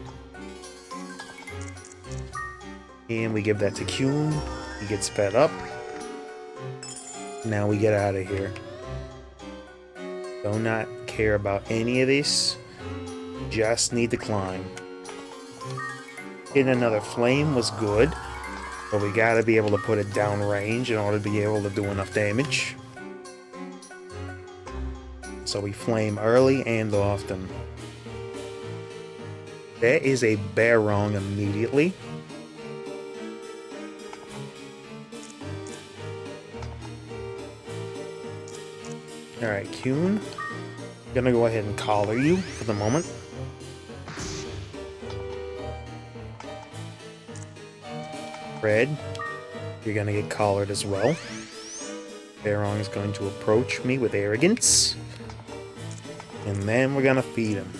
S1: And we give that to Kuhn. He gets fed up. Now we get out of here. Do not care about any of this. Just need to climb. Getting another flame was good, but we gotta be able to put it down range in order to be able to do enough damage. So we flame early and often. That is a Barong immediately. Alright, Kuhn. Gonna go ahead and collar you for the moment. Red, you're gonna get collared as well. Barong is going to approach me with arrogance. And then we're gonna feed him.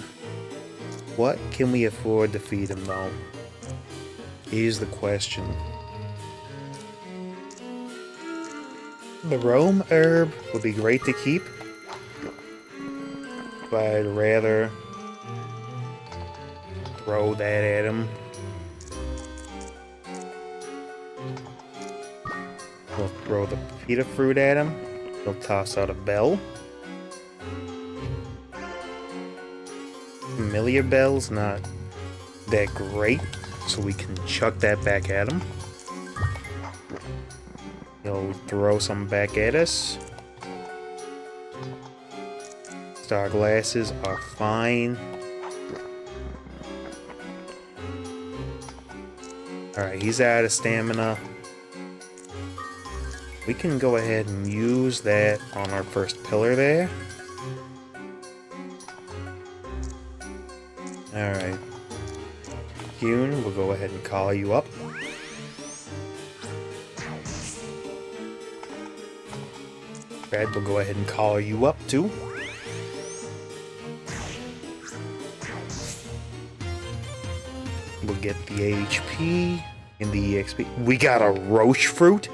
S1: What can we afford to feed him though? Is the question. The Rome herb would be great to keep, but I'd rather throw that at him. We'll throw the pita fruit at him. He'll toss out a bell. Familiar bell's not that great, so we can chuck that back at him. He'll throw some back at us. Star glasses are fine. Alright, he's out of stamina. We can go ahead and use that on our first pillar there. Alright. Kuhn, we'll go ahead and call you up. Red, we'll go ahead and call you up too. We'll get the HP and the EXP. We got a roach fruit?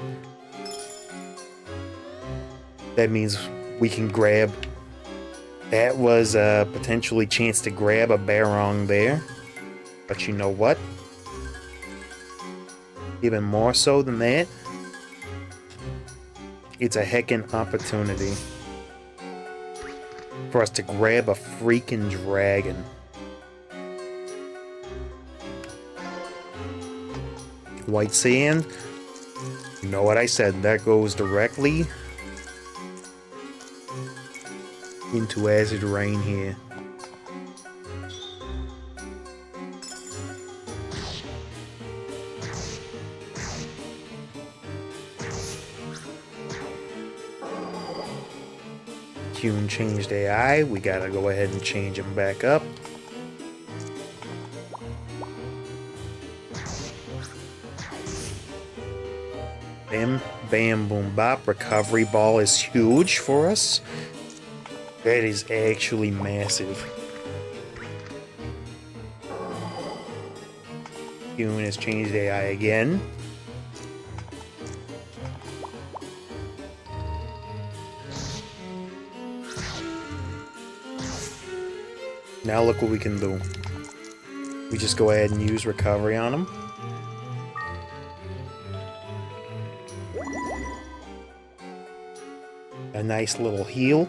S1: That means we can grab... That was a potentially chance to grab a Barong there. But you know what? Even more so than that, it's a heckin' opportunity for us to grab a freaking dragon. White sand. You know what I said, that goes directly into Azure Rain here. Kuhn changed AI, we gotta go ahead and change him back up. Bam, bam, boom, bop. Recovery ball is huge for us. That is actually massive. Kuhn has changed AI again. Now look what we can do. We just go ahead and use recovery on him. A nice little heal.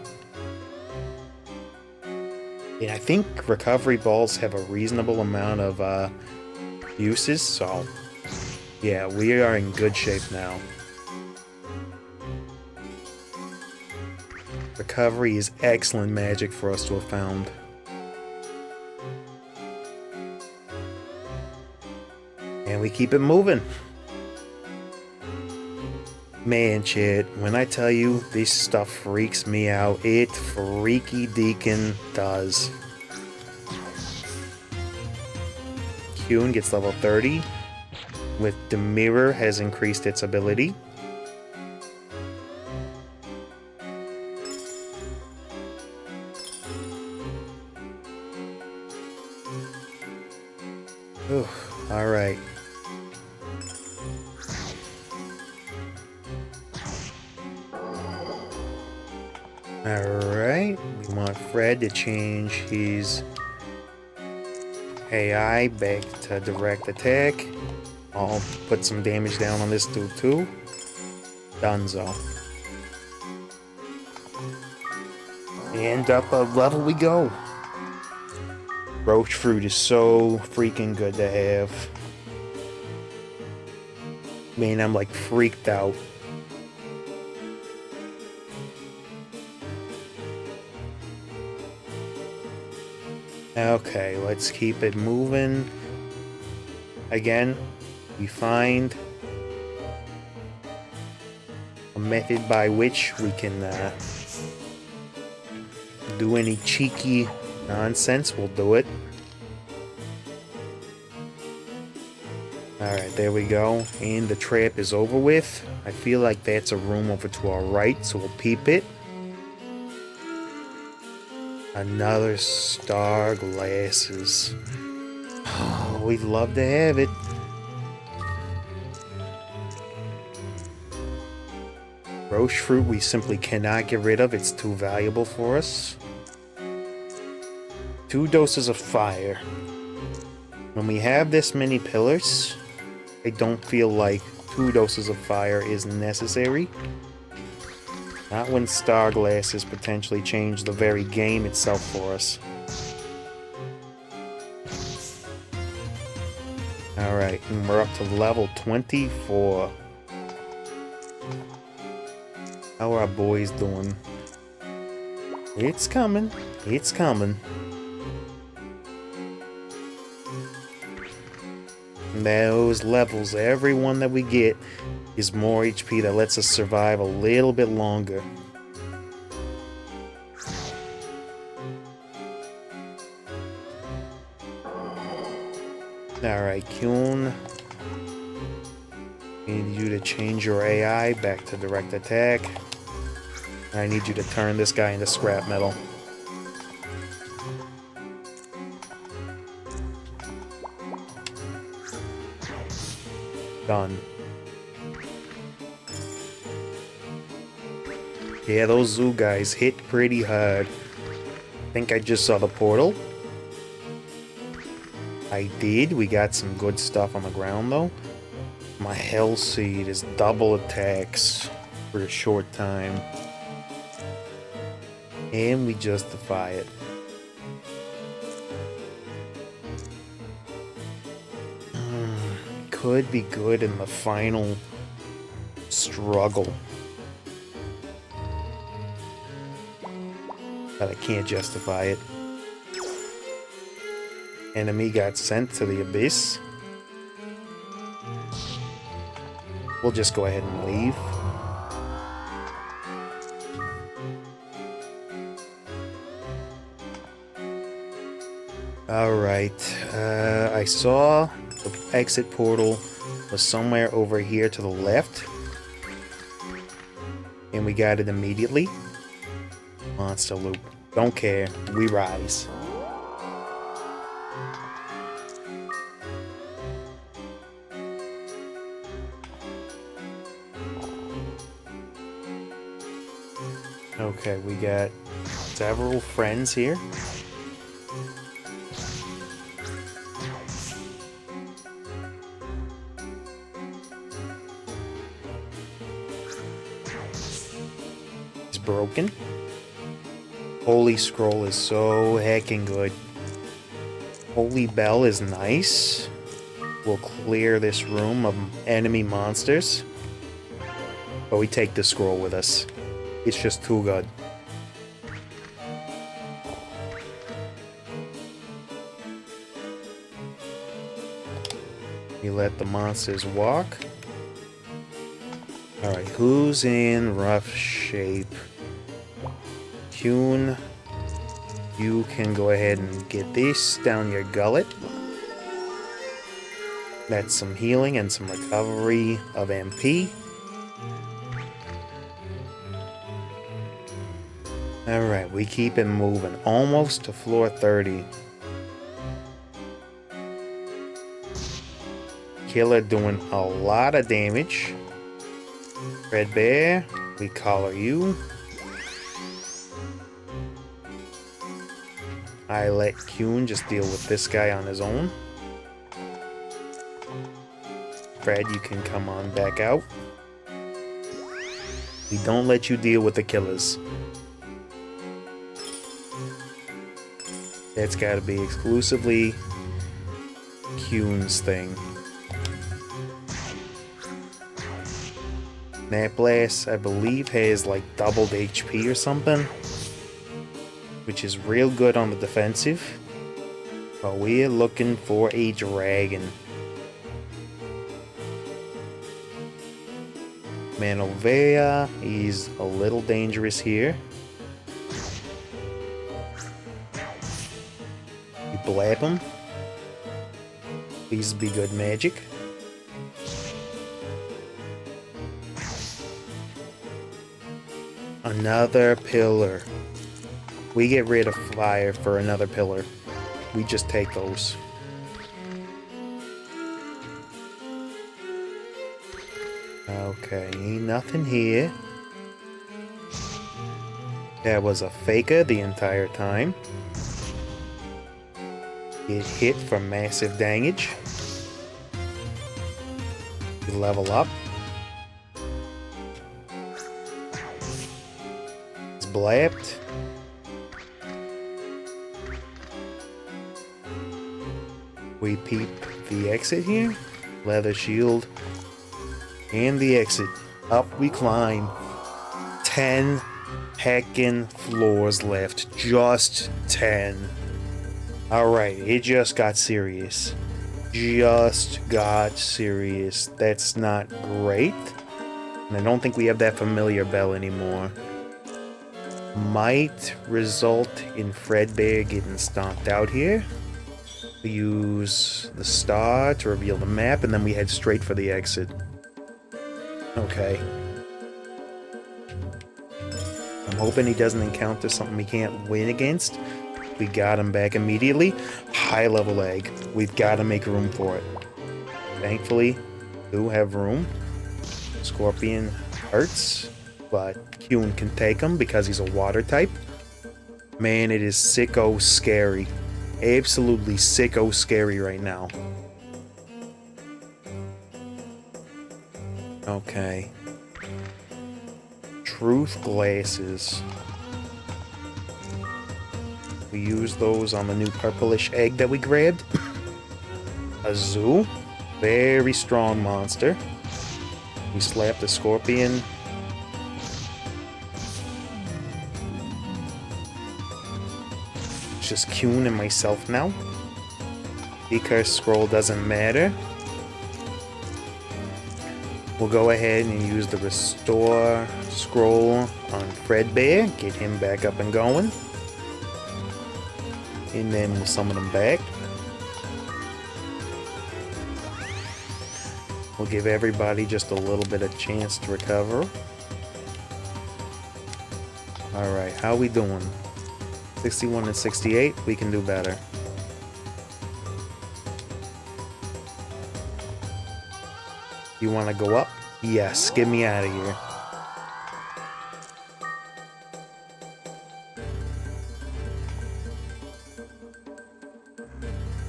S1: And I think recovery balls have a reasonable amount of uses, so yeah, we are in good shape now. Recovery is excellent magic for us to have found. And we keep it moving. Man, chat, when I tell you this stuff freaks me out, it freaky deakin' does. Kuhn gets level 30. With the mirror has increased its ability. Alright, we want Fred to change his AI back to direct attack. I'll put some damage down on this dude too. Dunzo. And up a level we go. Roach fruit is so freaking good to have. Man, I'm like freaked out. Okay, let's keep it moving. Again, we find a method by which we can do any cheeky nonsense. We'll do it. Alright, there we go. And the trap is over with. I feel like that's a room over to our right, so we'll peep it. Another star glasses. Oh, we'd love to have it. Roche fruit we simply cannot get rid of. It's too valuable for us. 2 doses of fire. When we have this many pillars, I don't feel like 2 doses of fire is necessary. Not when star glasses potentially change the very game itself for us. Alright, and we're up to level 24. How are our boys doing? It's coming. It's coming. Those levels, every one that we get is more HP that lets us survive a little bit longer. Alright, Kyun. I need you to change your AI back to direct attack. I need you to turn this guy into scrap metal. Done. Yeah, those zoo guys hit pretty hard. I think I just saw the portal. I did. We got some good stuff on the ground though. My Hell Seed is double attacks for a short time. And we justify it. Could be good in the final struggle. But I can't justify it. Enemy got sent to the abyss. We'll just go ahead and leave. Alright, I saw the exit portal was somewhere over here to the left. And we got it immediately. Monster loop. Don't care. We rise. Okay, we got several friends here. It's broken. Holy Scroll is so heckin' good. Holy Bell is nice. We'll clear this room of enemy monsters. But we take the scroll with us. It's just too good. We let the monsters walk. Alright, who's in rough shape? Kyun, you can go ahead and get this down your gullet. That's some healing and some recovery of MP. Alright, we keep it moving. Almost to floor 30. Killer doing a lot of damage. Red Bear, we collar you. I let Kuhn just deal with this guy on his own. Fred, you can come on back out. We don't let you deal with the killers. That's gotta be exclusively Kuhn's thing. Nat Blast, I believe, has like doubled HP or something, which is real good on the defensive. But we're looking for a dragon. Manovea is a little dangerous here. You blab him. Please be good magic. Another pillar. We get rid of fire for another pillar. We just take those. Okay, ain't nothing here. That was a faker the entire time. Get hit for massive damage. We level up. It's blapped. We peep the exit here. Leather shield. And the exit. Up we climb. 10 heckin' floors left. Just 10. Alright, it just got serious. Just got serious. That's not great. And I don't think we have that familiar bell anymore. Might result in Fredbear getting stomped out here. We use the star to reveal the map, and then we head straight for the exit. Okay. I'm hoping he doesn't encounter something we can't win against. We got him back immediately. High level egg. We've got to make room for it. Thankfully, we do have room. Scorpion hurts, but Kuhn can take him because he's a water type. Man, it is sicko scary. Absolutely sicko scary right now. Okay. Truth glasses. We use those on the new purplish egg that we grabbed. A zoo. Very strong monster. We slap the scorpion. It's just Kuhn and myself now. Decurse scroll doesn't matter. We'll go ahead and use the restore scroll on Fredbear. Get him back up and going. And then we'll summon him back. We'll give everybody just a little bit of chance to recover. Alright, how we doing? 61 and 68, we can do better. You want to go up? Yes, get me out of here.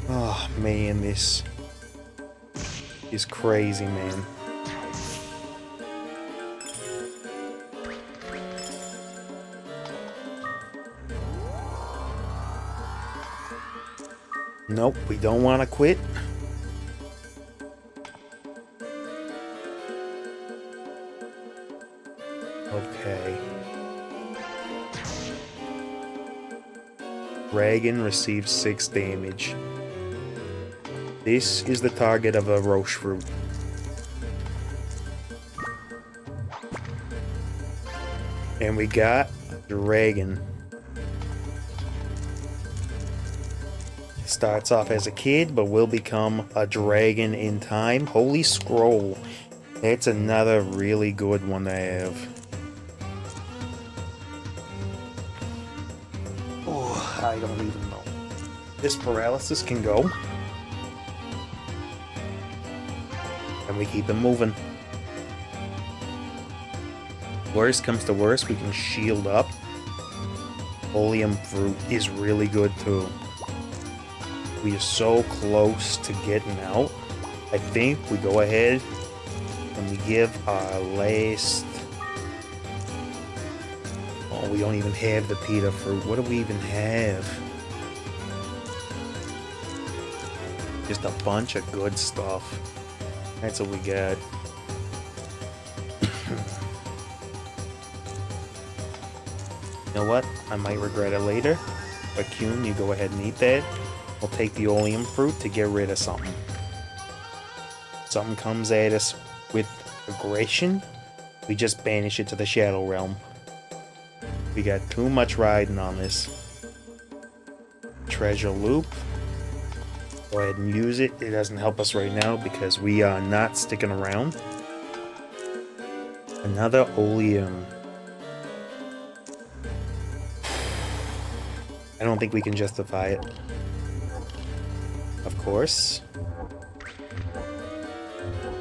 S1: Oh man, this is crazy, man. Nope, we don't want to quit. Okay. Dragon receives 6 damage. This is the target of a Roche fruit. And we got a dragon. Starts off as a kid, but will become a dragon in time. Holy Scroll. That's another really good one to have. Oh, I don't even know. This paralysis can go. And we keep it moving. Worst comes to worst, we can shield up. Oleum fruit is really good too. We are so close to getting out. I think we go ahead and we give our last... Oh, we don't even have the pita fruit. What do we even have? Just a bunch of good stuff. That's what we got. You know what? I might regret it later. But Kuhn, you go ahead and eat that. We'll take the oleum fruit to get rid of something. Something comes at us with aggression, we just banish it to the Shadow Realm. We got too much riding on this. Treasure loop. Go ahead and use it. It doesn't help us right now because we are not sticking around. Another oleum. I don't think we can justify it. Of course.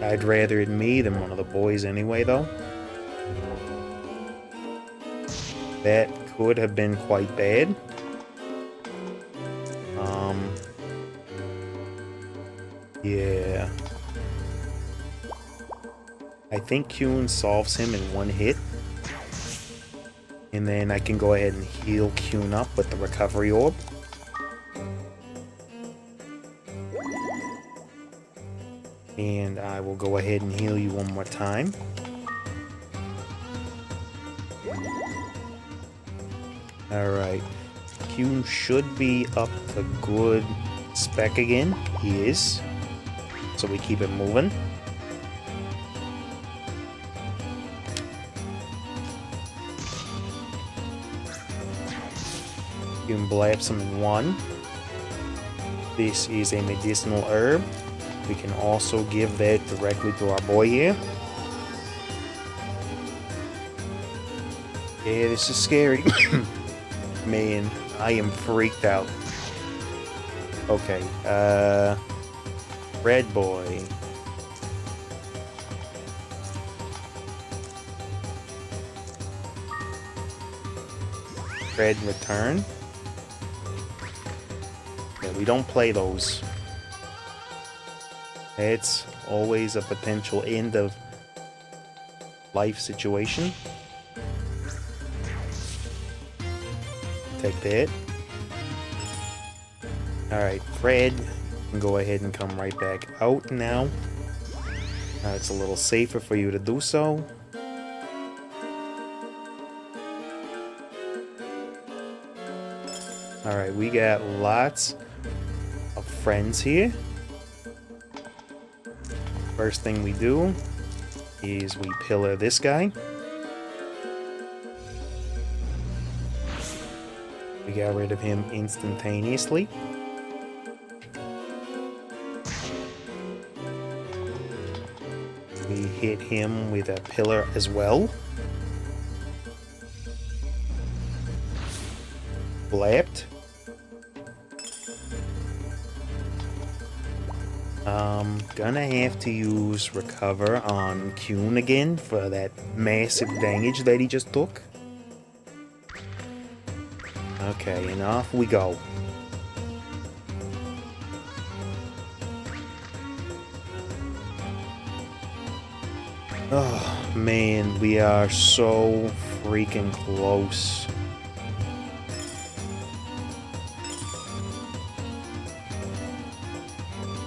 S1: I'd rather it me than one of the boys anyway, though. That could have been quite bad. Yeah. I think Kuhn solves him in one hit. And then I can go ahead and heal Kuhn up with the recovery orb. And I will go ahead and heal you one more time. Alright. Kuhn should be up to good spec again. He is. So we keep it moving. You can blast him in one. This is a medicinal herb. We can also give that directly to our boy here. Yeah, this is scary. Man, I am freaked out. Okay, Red boy. Red return. Yeah, we don't play those. It's always a potential end of life situation. Take that. Alright, Fred, you can go ahead and come right back out now. It's a little safer for you to do so. Alright, we got lots of friends here. First thing we do is we pillar this guy. We got rid of him instantaneously. We hit him with a pillar as well. Blapped. Gonna have to use recover on Kuhn again for that massive damage that he just took. Okay, and off we go. Oh man, we are so freaking close.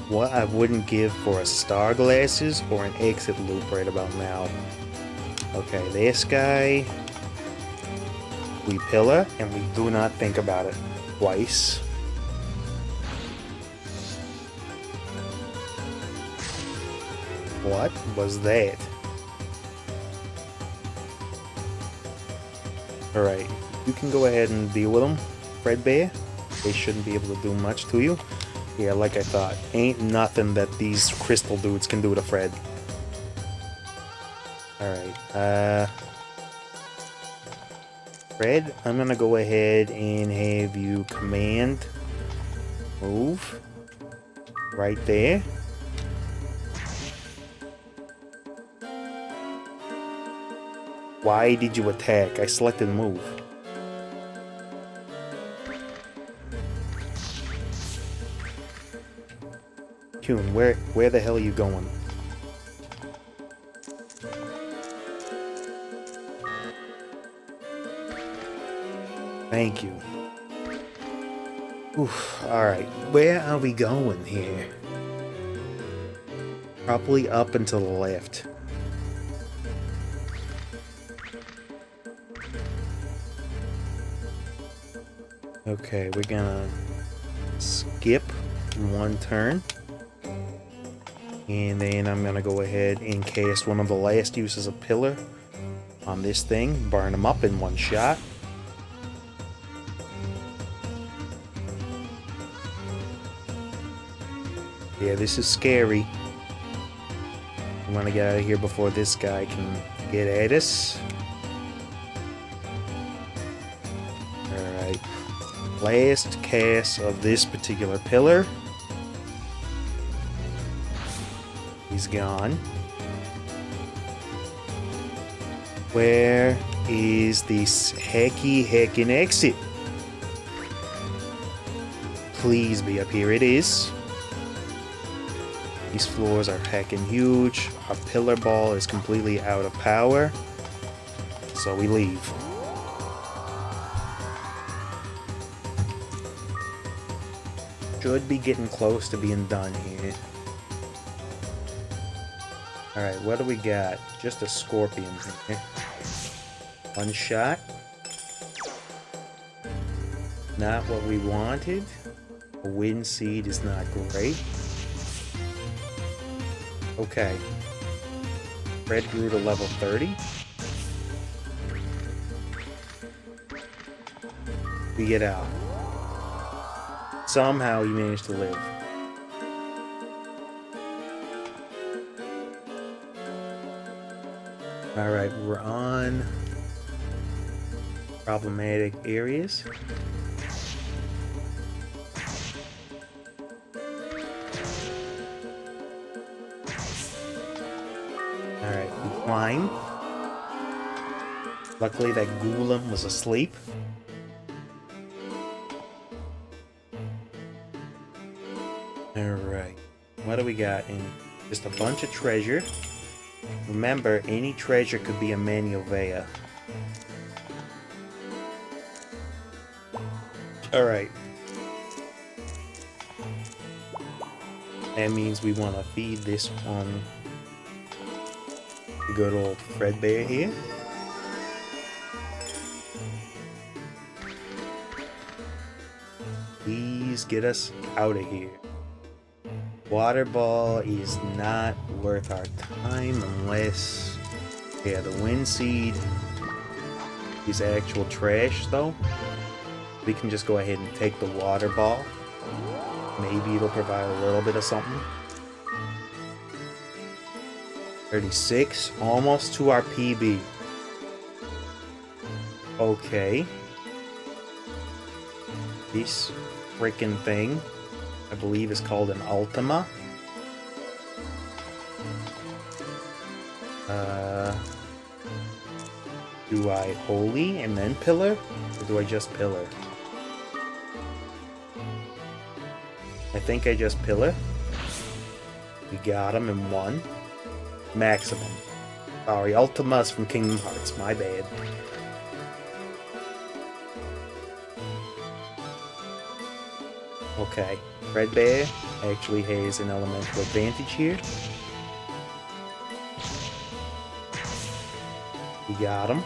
S1: What I wouldn't give for a star glasses or an exit loop right about now. Okay, this guy we pillar and we do not think about it twice. What was that? Alright, you can go ahead and deal with them, Fredbear. They shouldn't be able to do much to you. Yeah, like I thought. Ain't nothing that these crystal dudes can do to Fred. Alright, Fred, I'm gonna go ahead and have you command move right there. Why did you attack? I selected move. Kuhn, where the hell are you going? Thank you. Oof, alright. Where are we going here? Probably up and to the left. Okay, we're gonna skip one turn. And then I'm gonna go ahead and cast one of the last uses of Pillar on this thing. Burn them up in one shot. Yeah, this is scary. We want to get out of here before this guy can get at us. Alright. Last cast of this particular pillar. He's gone. Where is this heckin' exit? Please be up here. It is. These floors are heckin' huge. Our pillar ball is completely out of power. So we leave. Should be getting close to being done here. Alright, what do we got? Just a scorpion here. One shot. Not what we wanted. A wind seed is not great. Okay. Red grew to level 30. We get out. Somehow he managed to live. Alright, we're on problematic areas. Alright, we climb. Luckily that golem was asleep. Alright, what do we got in? Just a bunch of treasure. Remember, any treasure could be a Maniovea. Alright. That means we want to feed this one the good old Fredbear here. Please get us out of here. Water ball is not worth our time unless... Yeah, the wind seed is actual trash though. We can just go ahead and take the water ball. Maybe it'll provide a little bit of something. 36, almost to our PB. Okay. This freaking thing, I believe, is called an Ultima. Do I Holy and then Pillar? Or do I just Pillar? I think I just Pillar. We got him in one. Maximum. Sorry, Ultima's from Kingdom Hearts, my bad. Okay, Fredbear actually has an elemental advantage here. We got him.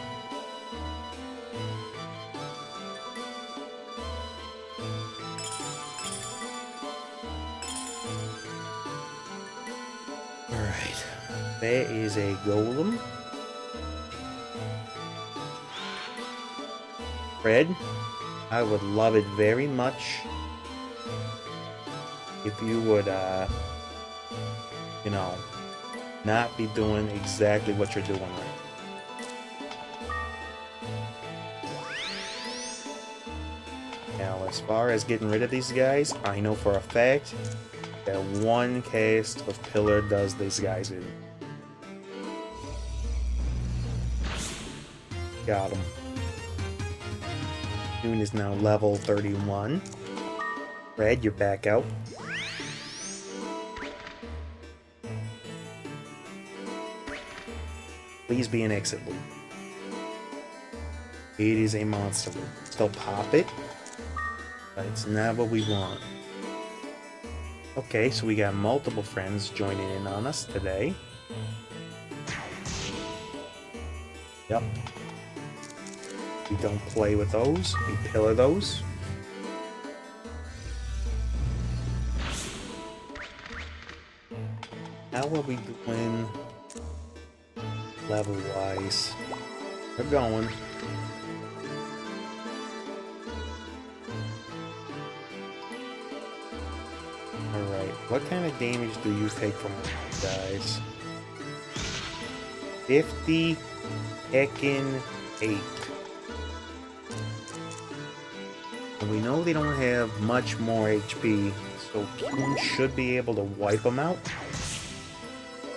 S1: Alright, there is a golem. Fred, I would love it very much if you would, you know, not be doing exactly what you're doing right. Now, as far as getting rid of these guys, I know for a fact that one cast of Pillar does these guys in. Got him. June is now level 31. Red, you're back out. Please be an exit loop. It is a monster loop. Still pop it, but it's not what we want. Okay, so we got multiple friends joining in on us today. Yep. We don't play with those. We pillar those. How are we doing level-wise? We're going. Alright, what kind of damage do you take from these guys? 50 heckin' 8. And we know they don't have much more HP, so Kuhn should be able to wipe them out.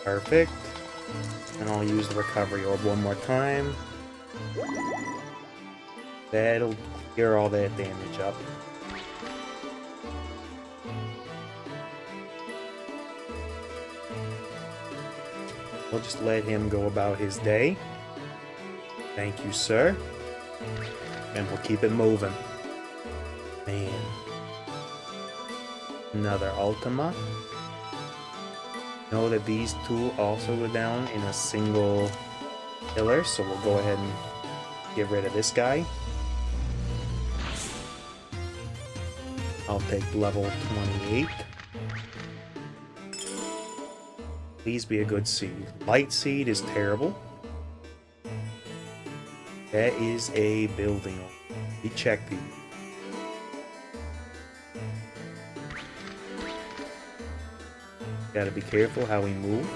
S1: Perfect. And I'll use the recovery orb one more time. That'll clear all that damage up. We'll just let him go about his day. Thank you, sir. And we'll keep it moving. Man. Another Ultima. Know that these two also go down in a single pillar, so we'll go ahead and get rid of this guy. I'll take level 28. Please be a good seed. Light seed is terrible. That is a building. We check these. Gotta be careful how we move.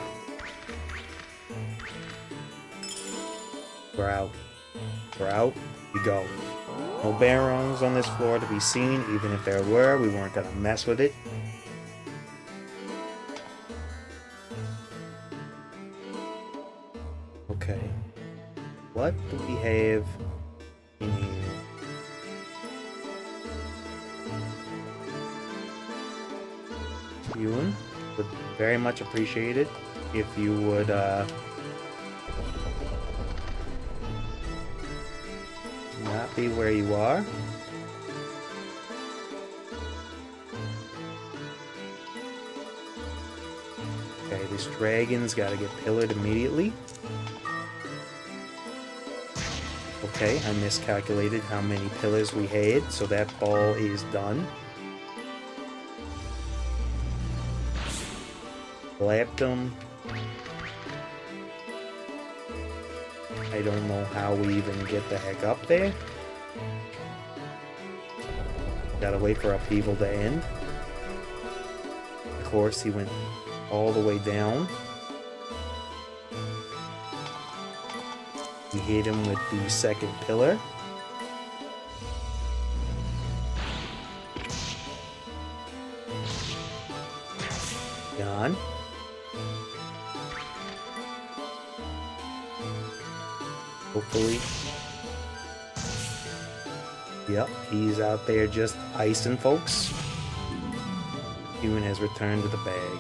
S1: We're out. We're out. We go. No barons on this floor to be seen. Even if there were, we weren't gonna mess with it. Okay. What do we have in here? Ewan? Would very much appreciate it if you would not be where you are. Okay, this dragon's got to get pillared immediately. Okay, I miscalculated how many pillars we had, so that ball is done. Slapped him. I don't know how we even get the heck up there. Gotta wait for upheaval to end. Of course, he went all the way down. We hit him with the second pillar. Gone. Hopefully. Yep, he's out there just icing folks. Human has returned with a bag.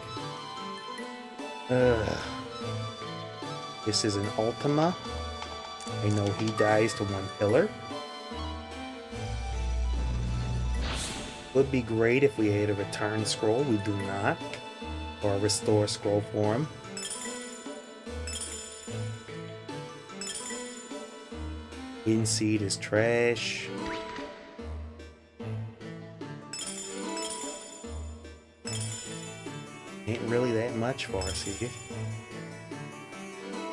S1: This is an Ultima. I know he dies to one pillar. Would be great if we had a return scroll. We do not. Or a restore scroll for him. Wind seed is trash. Ain't really that much for us here.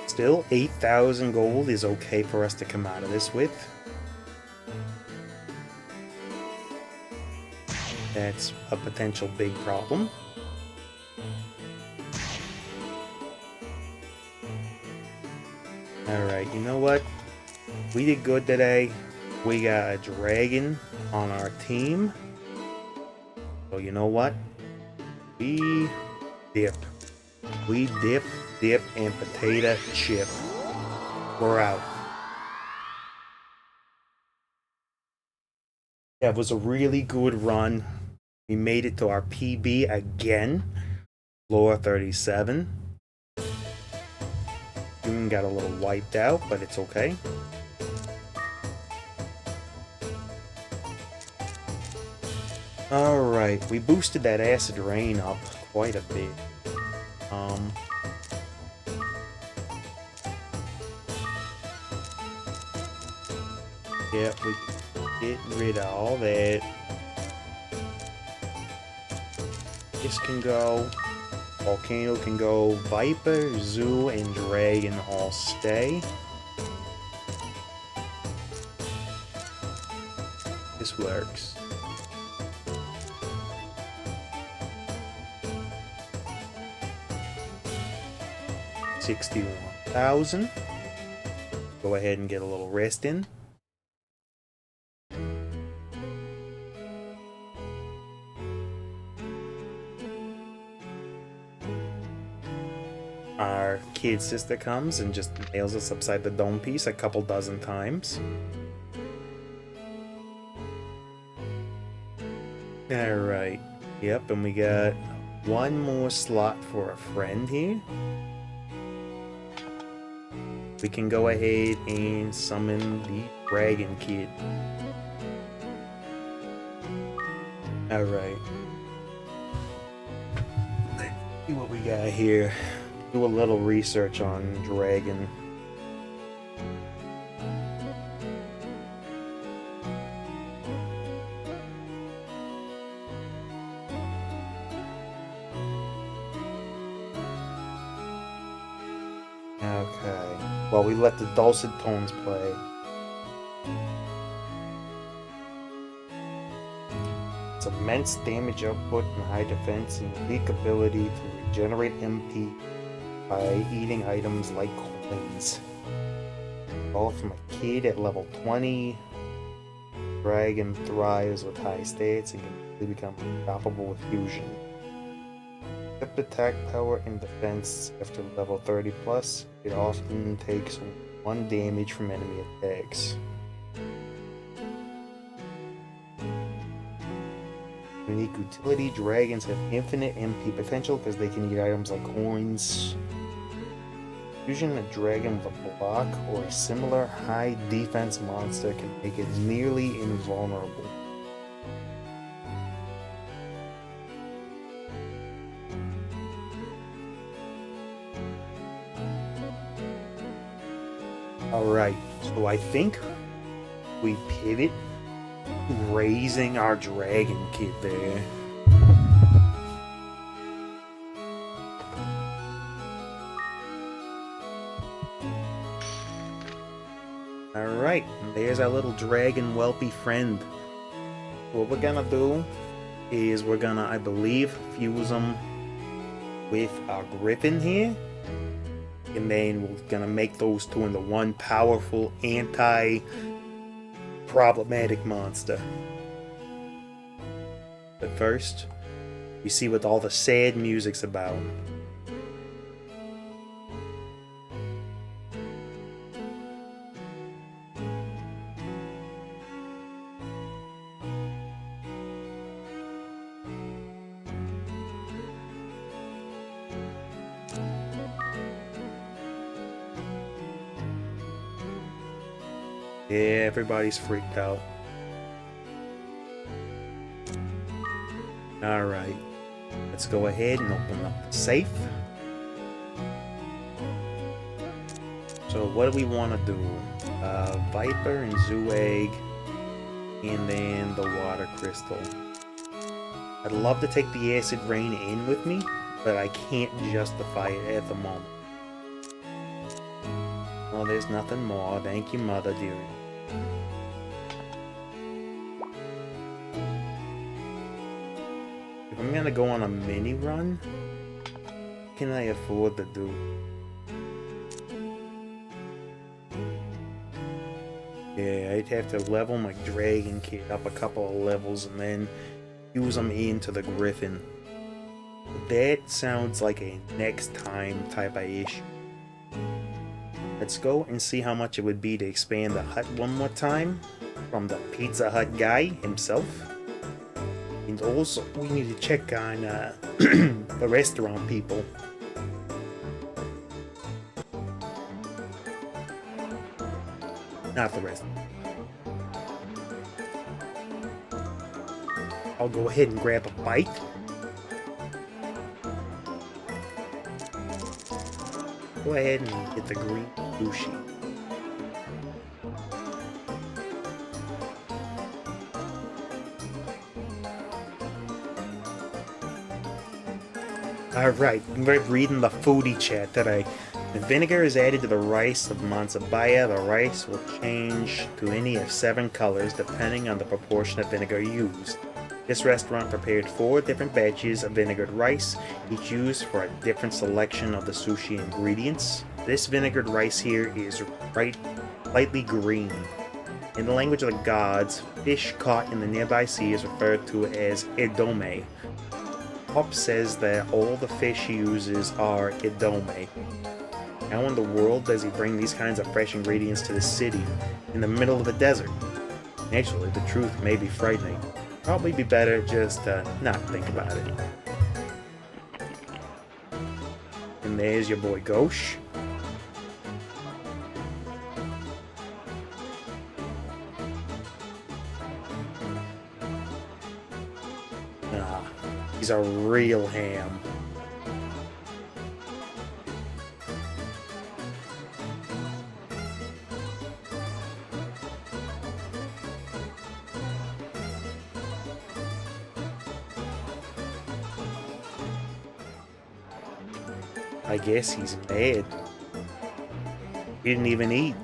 S1: Still, 8,000 gold is okay for us to come out of this with. That's a potential big problem. Alright, you know what? We did good today. We got a dragon on our team. So you know what? We dip. We dip, and potato chip. We're out. That was a really good run. We made it to our PB again. Floor 37. Platoon got a little wiped out, but it's okay. Alright, we boosted that acid rain up quite a bit. Yeah, we can get rid of all that. This can go. Volcano can go. Viper, Zoo, and Dragon all stay. This works. $61,000. Go ahead and get a little rest in. Our kid sister comes and just nails us upside the dome piece a couple dozen times. Alright. Yep, and we got one more slot for a friend here. We can go ahead and summon the Dragon Kid. Alright. Let's see what we got here. Do a little research on Dragon. Okay. Well, we let the dulcet tones play. It's immense damage output and high defense and unique ability to regenerate MP by eating items like coins. All from a kid at level 20. Dragon thrives with high stats and can become unstoppable with fusion. Except attack power and defense after level 30 plus, it often takes 1 damage from enemy attacks. Unique utility, dragons have infinite MP potential because they can eat items like coins. Fusion a dragon with a block or a similar high defense monster can make it nearly invulnerable. Alright, so I think we pivot to raising our dragon kid there. Alright, there's our little dragon whelpy friend. What we're gonna do is we're gonna, I believe, fuse them with our griffin here. And then we're gonna make those two into one powerful anti-problematic monster. But first, we see what all the sad music's about. Yeah, everybody's freaked out. Alright, let's go ahead and open up the safe. So what do we want to do? Viper and Zoo Egg, and then the water crystal. I'd love to take the acid rain in with me, but I can't justify it at the moment. Oh, there's nothing more. Thank you, Mother dearie. If I'm gonna go on a mini run, what can I afford to do? Yeah, I'd have to level my dragon kid up a couple of levels and then use them into the griffin. That sounds like a next time type of issue. Let's go and see how much it would be to expand the hut one more time from the Pizza Hut guy himself. And also, we need to check on the restaurant people. Not the rest. I'll go ahead and grab a bite. Go ahead and get the green sushi. Alright, I'm reading the foodie chat today. When vinegar is added to the rice of Mansabaya, the rice will change to any of 7 colors depending on the proportion of vinegar used. This restaurant prepared 4 different batches of vinegared rice, each used for a different selection of the sushi ingredients. This vinegared rice here is lightly green. In the language of the gods, fish caught in the nearby sea is referred to as edome. Pop says that all the fish he uses are edome. How in the world does he bring these kinds of fresh ingredients to the city, in the middle of the desert? Actually, the truth may be frightening. Probably be better just not think about it. And there's your boy Ghosh. He's a real ham. I guess he's mad. He didn't even eat.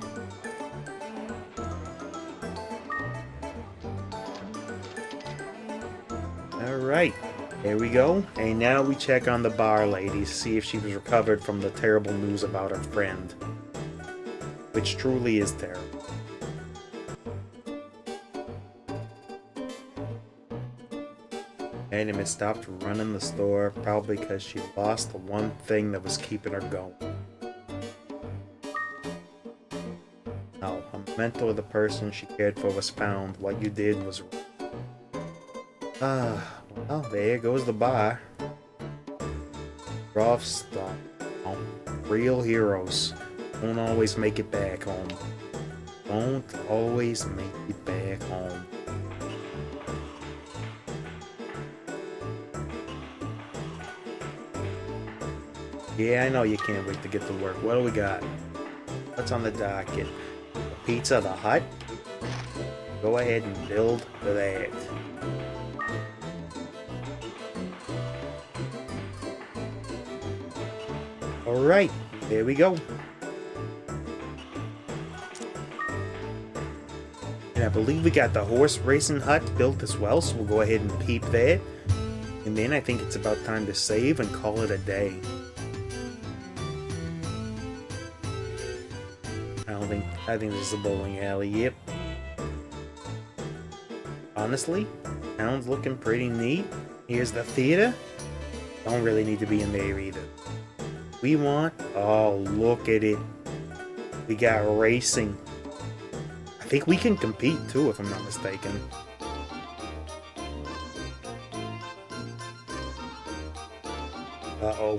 S1: Alright, there we go. And now we check on the bar lady to see if she was recovered from the terrible news about her friend. Which truly is terrible. Anime stopped running the store, probably because she lost the one thing that was keeping her going. Now, a memento of the person she cared for was found. What you did was wrong. Well, there goes the bar. Rough stuff. Real heroes don't always make it back home. Don't always make it back home. Yeah, I know you can't wait to get to work. What do we got? What's on the docket? Pizza the Hut? Go ahead and build that. Alright, there we go. And I believe we got the horse racing hut built as well, so we'll go ahead and peep that. And then I think it's about time to save and call it a day. I think this is a bowling alley, yep. Honestly, town's looking pretty neat. Here's the theater. Don't really need to be in there either. We want... Oh, look at it. We got racing. I think we can compete too, if I'm not mistaken. Uh-oh.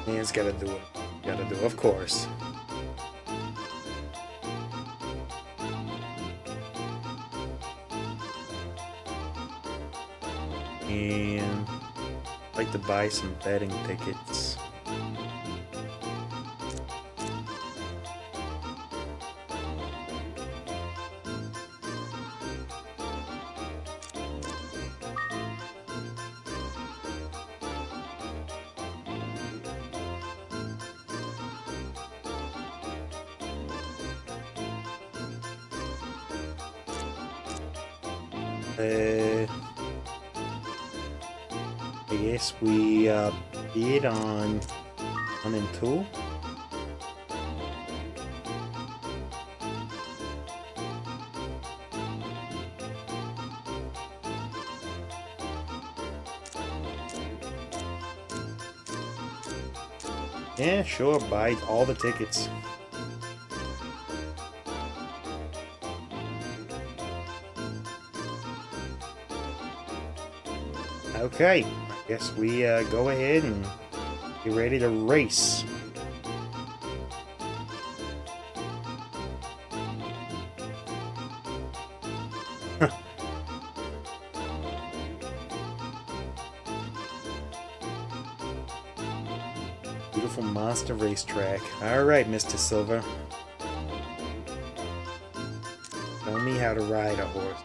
S1: Man's gotta do it. Gotta do it, of course. And I'd like to buy some betting tickets. I guess we bid on 1 and 2. Yeah, sure, buy all the tickets. Okay, I guess we go ahead and get ready to race. Beautiful monster racetrack. Alright, Mr. Silver. Tell me how to ride a horse.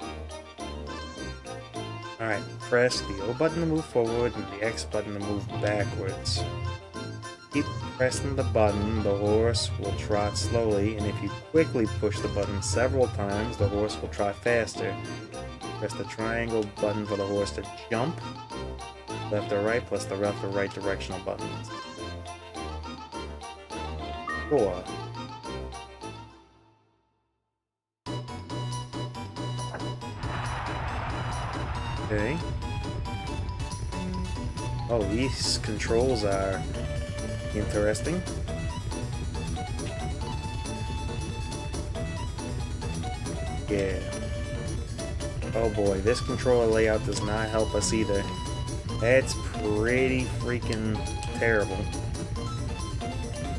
S1: Alright, press the O button to move forward and the X button to move backwards. Keep pressing the button, the horse will trot slowly, and if you quickly push the button several times, the horse will trot faster. Press the triangle button for the horse to jump. Left or right plus the left or right directional buttons. Sure. Okay. Oh, these controls are interesting. Yeah. Oh boy, this controller layout does not help us either. That's pretty freaking terrible.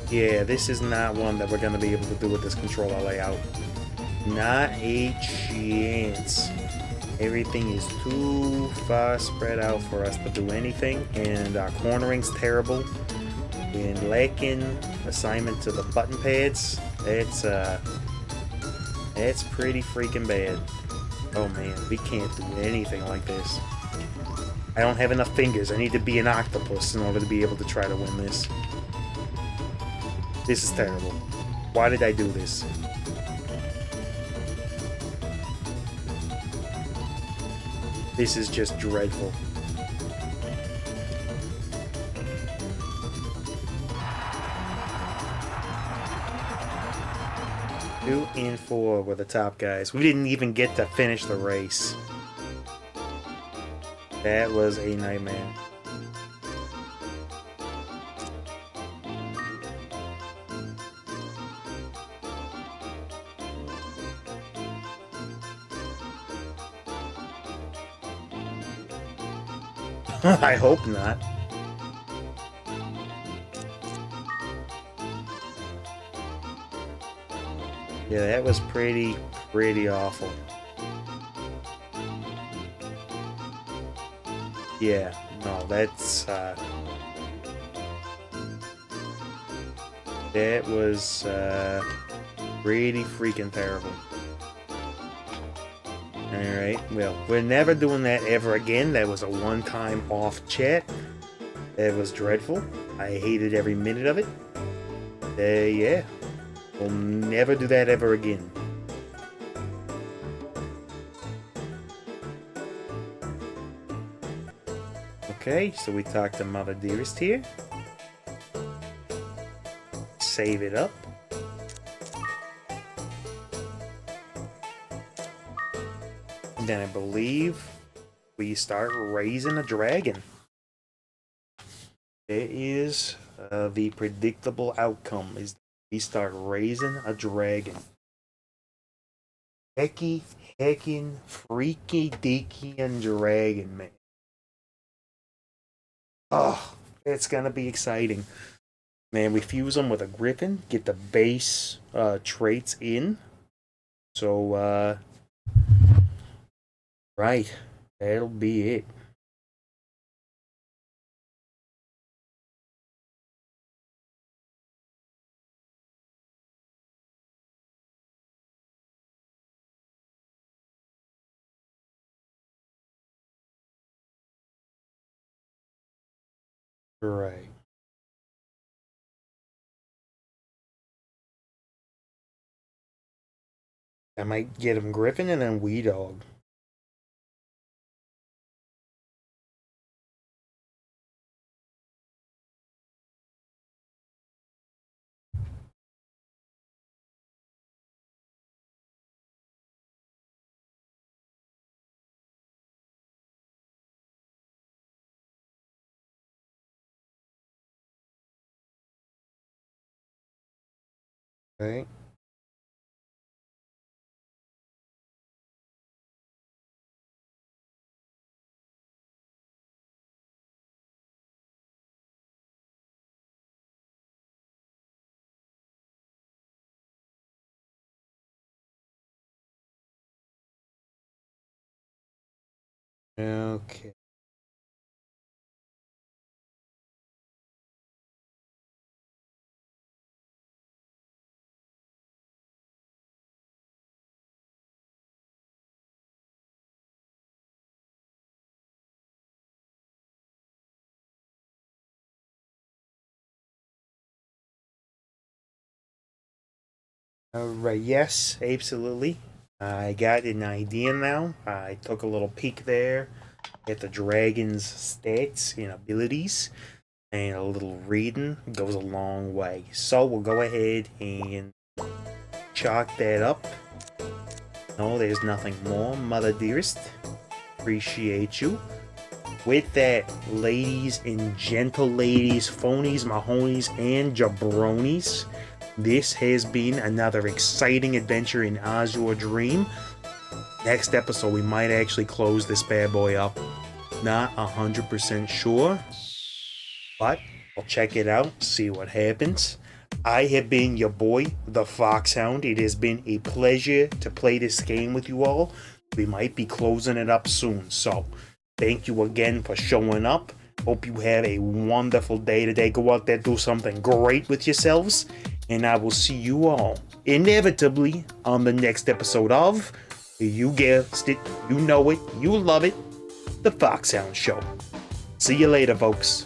S1: Yeah, this is not one that we're going to be able to do with this controller layout. Not a chance. Everything is too far spread out for us to do anything, and our cornering's terrible. And lacking assignment to the button pads, it's pretty freaking bad. Oh man, we can't do anything like this. I don't have enough fingers. I need to be an octopus in order to be able to try to win this. This is terrible. Why did I do this? This is just dreadful. Two and four were the top guys. We didn't even get to finish the race. That was a nightmare. I hope not. Yeah, that was pretty awful. Yeah, no, that's that was pretty freaking terrible. Alright, well, we're never doing that ever again. That was a one-time off chat. That was dreadful. I hated every minute of it. Yeah. We'll never do that ever again. Okay, so we talked to Mother Dearest here. Save it up. And then I believe we start raising a dragon. It is the predictable outcome is we start raising a dragon. Heckin' freaky deaky and dragon, man. Oh, it's gonna be exciting. Man, we fuse them with a griffin, get the base traits in. So, right, that'll be it. Right. I might get him griffin and then wee dog. Right. Okay. Alright, yes, absolutely. I got an idea now. I took a little peek there at the dragon's stats and abilities, and a little reading goes a long way. So we'll go ahead and chalk that up. No, there's nothing more, mother dearest. Appreciate you. With that, ladies and gentle ladies, phonies, mahonies, and jabronis, this has been another exciting adventure in Azure Dream. Next episode, we might actually close this bad boy up. Not 100% sure, but we'll check it out, see what happens. I have been your boy, the Foxhound. It has been a pleasure to play this game with you all. We might be closing it up soon, so thank you again for showing up. Hope you have a wonderful day today. Go out there, do something great with yourselves, and I will see you all inevitably on the next episode of, you guessed it, you know it, you love it, the Foxhound Show. See you later, folks.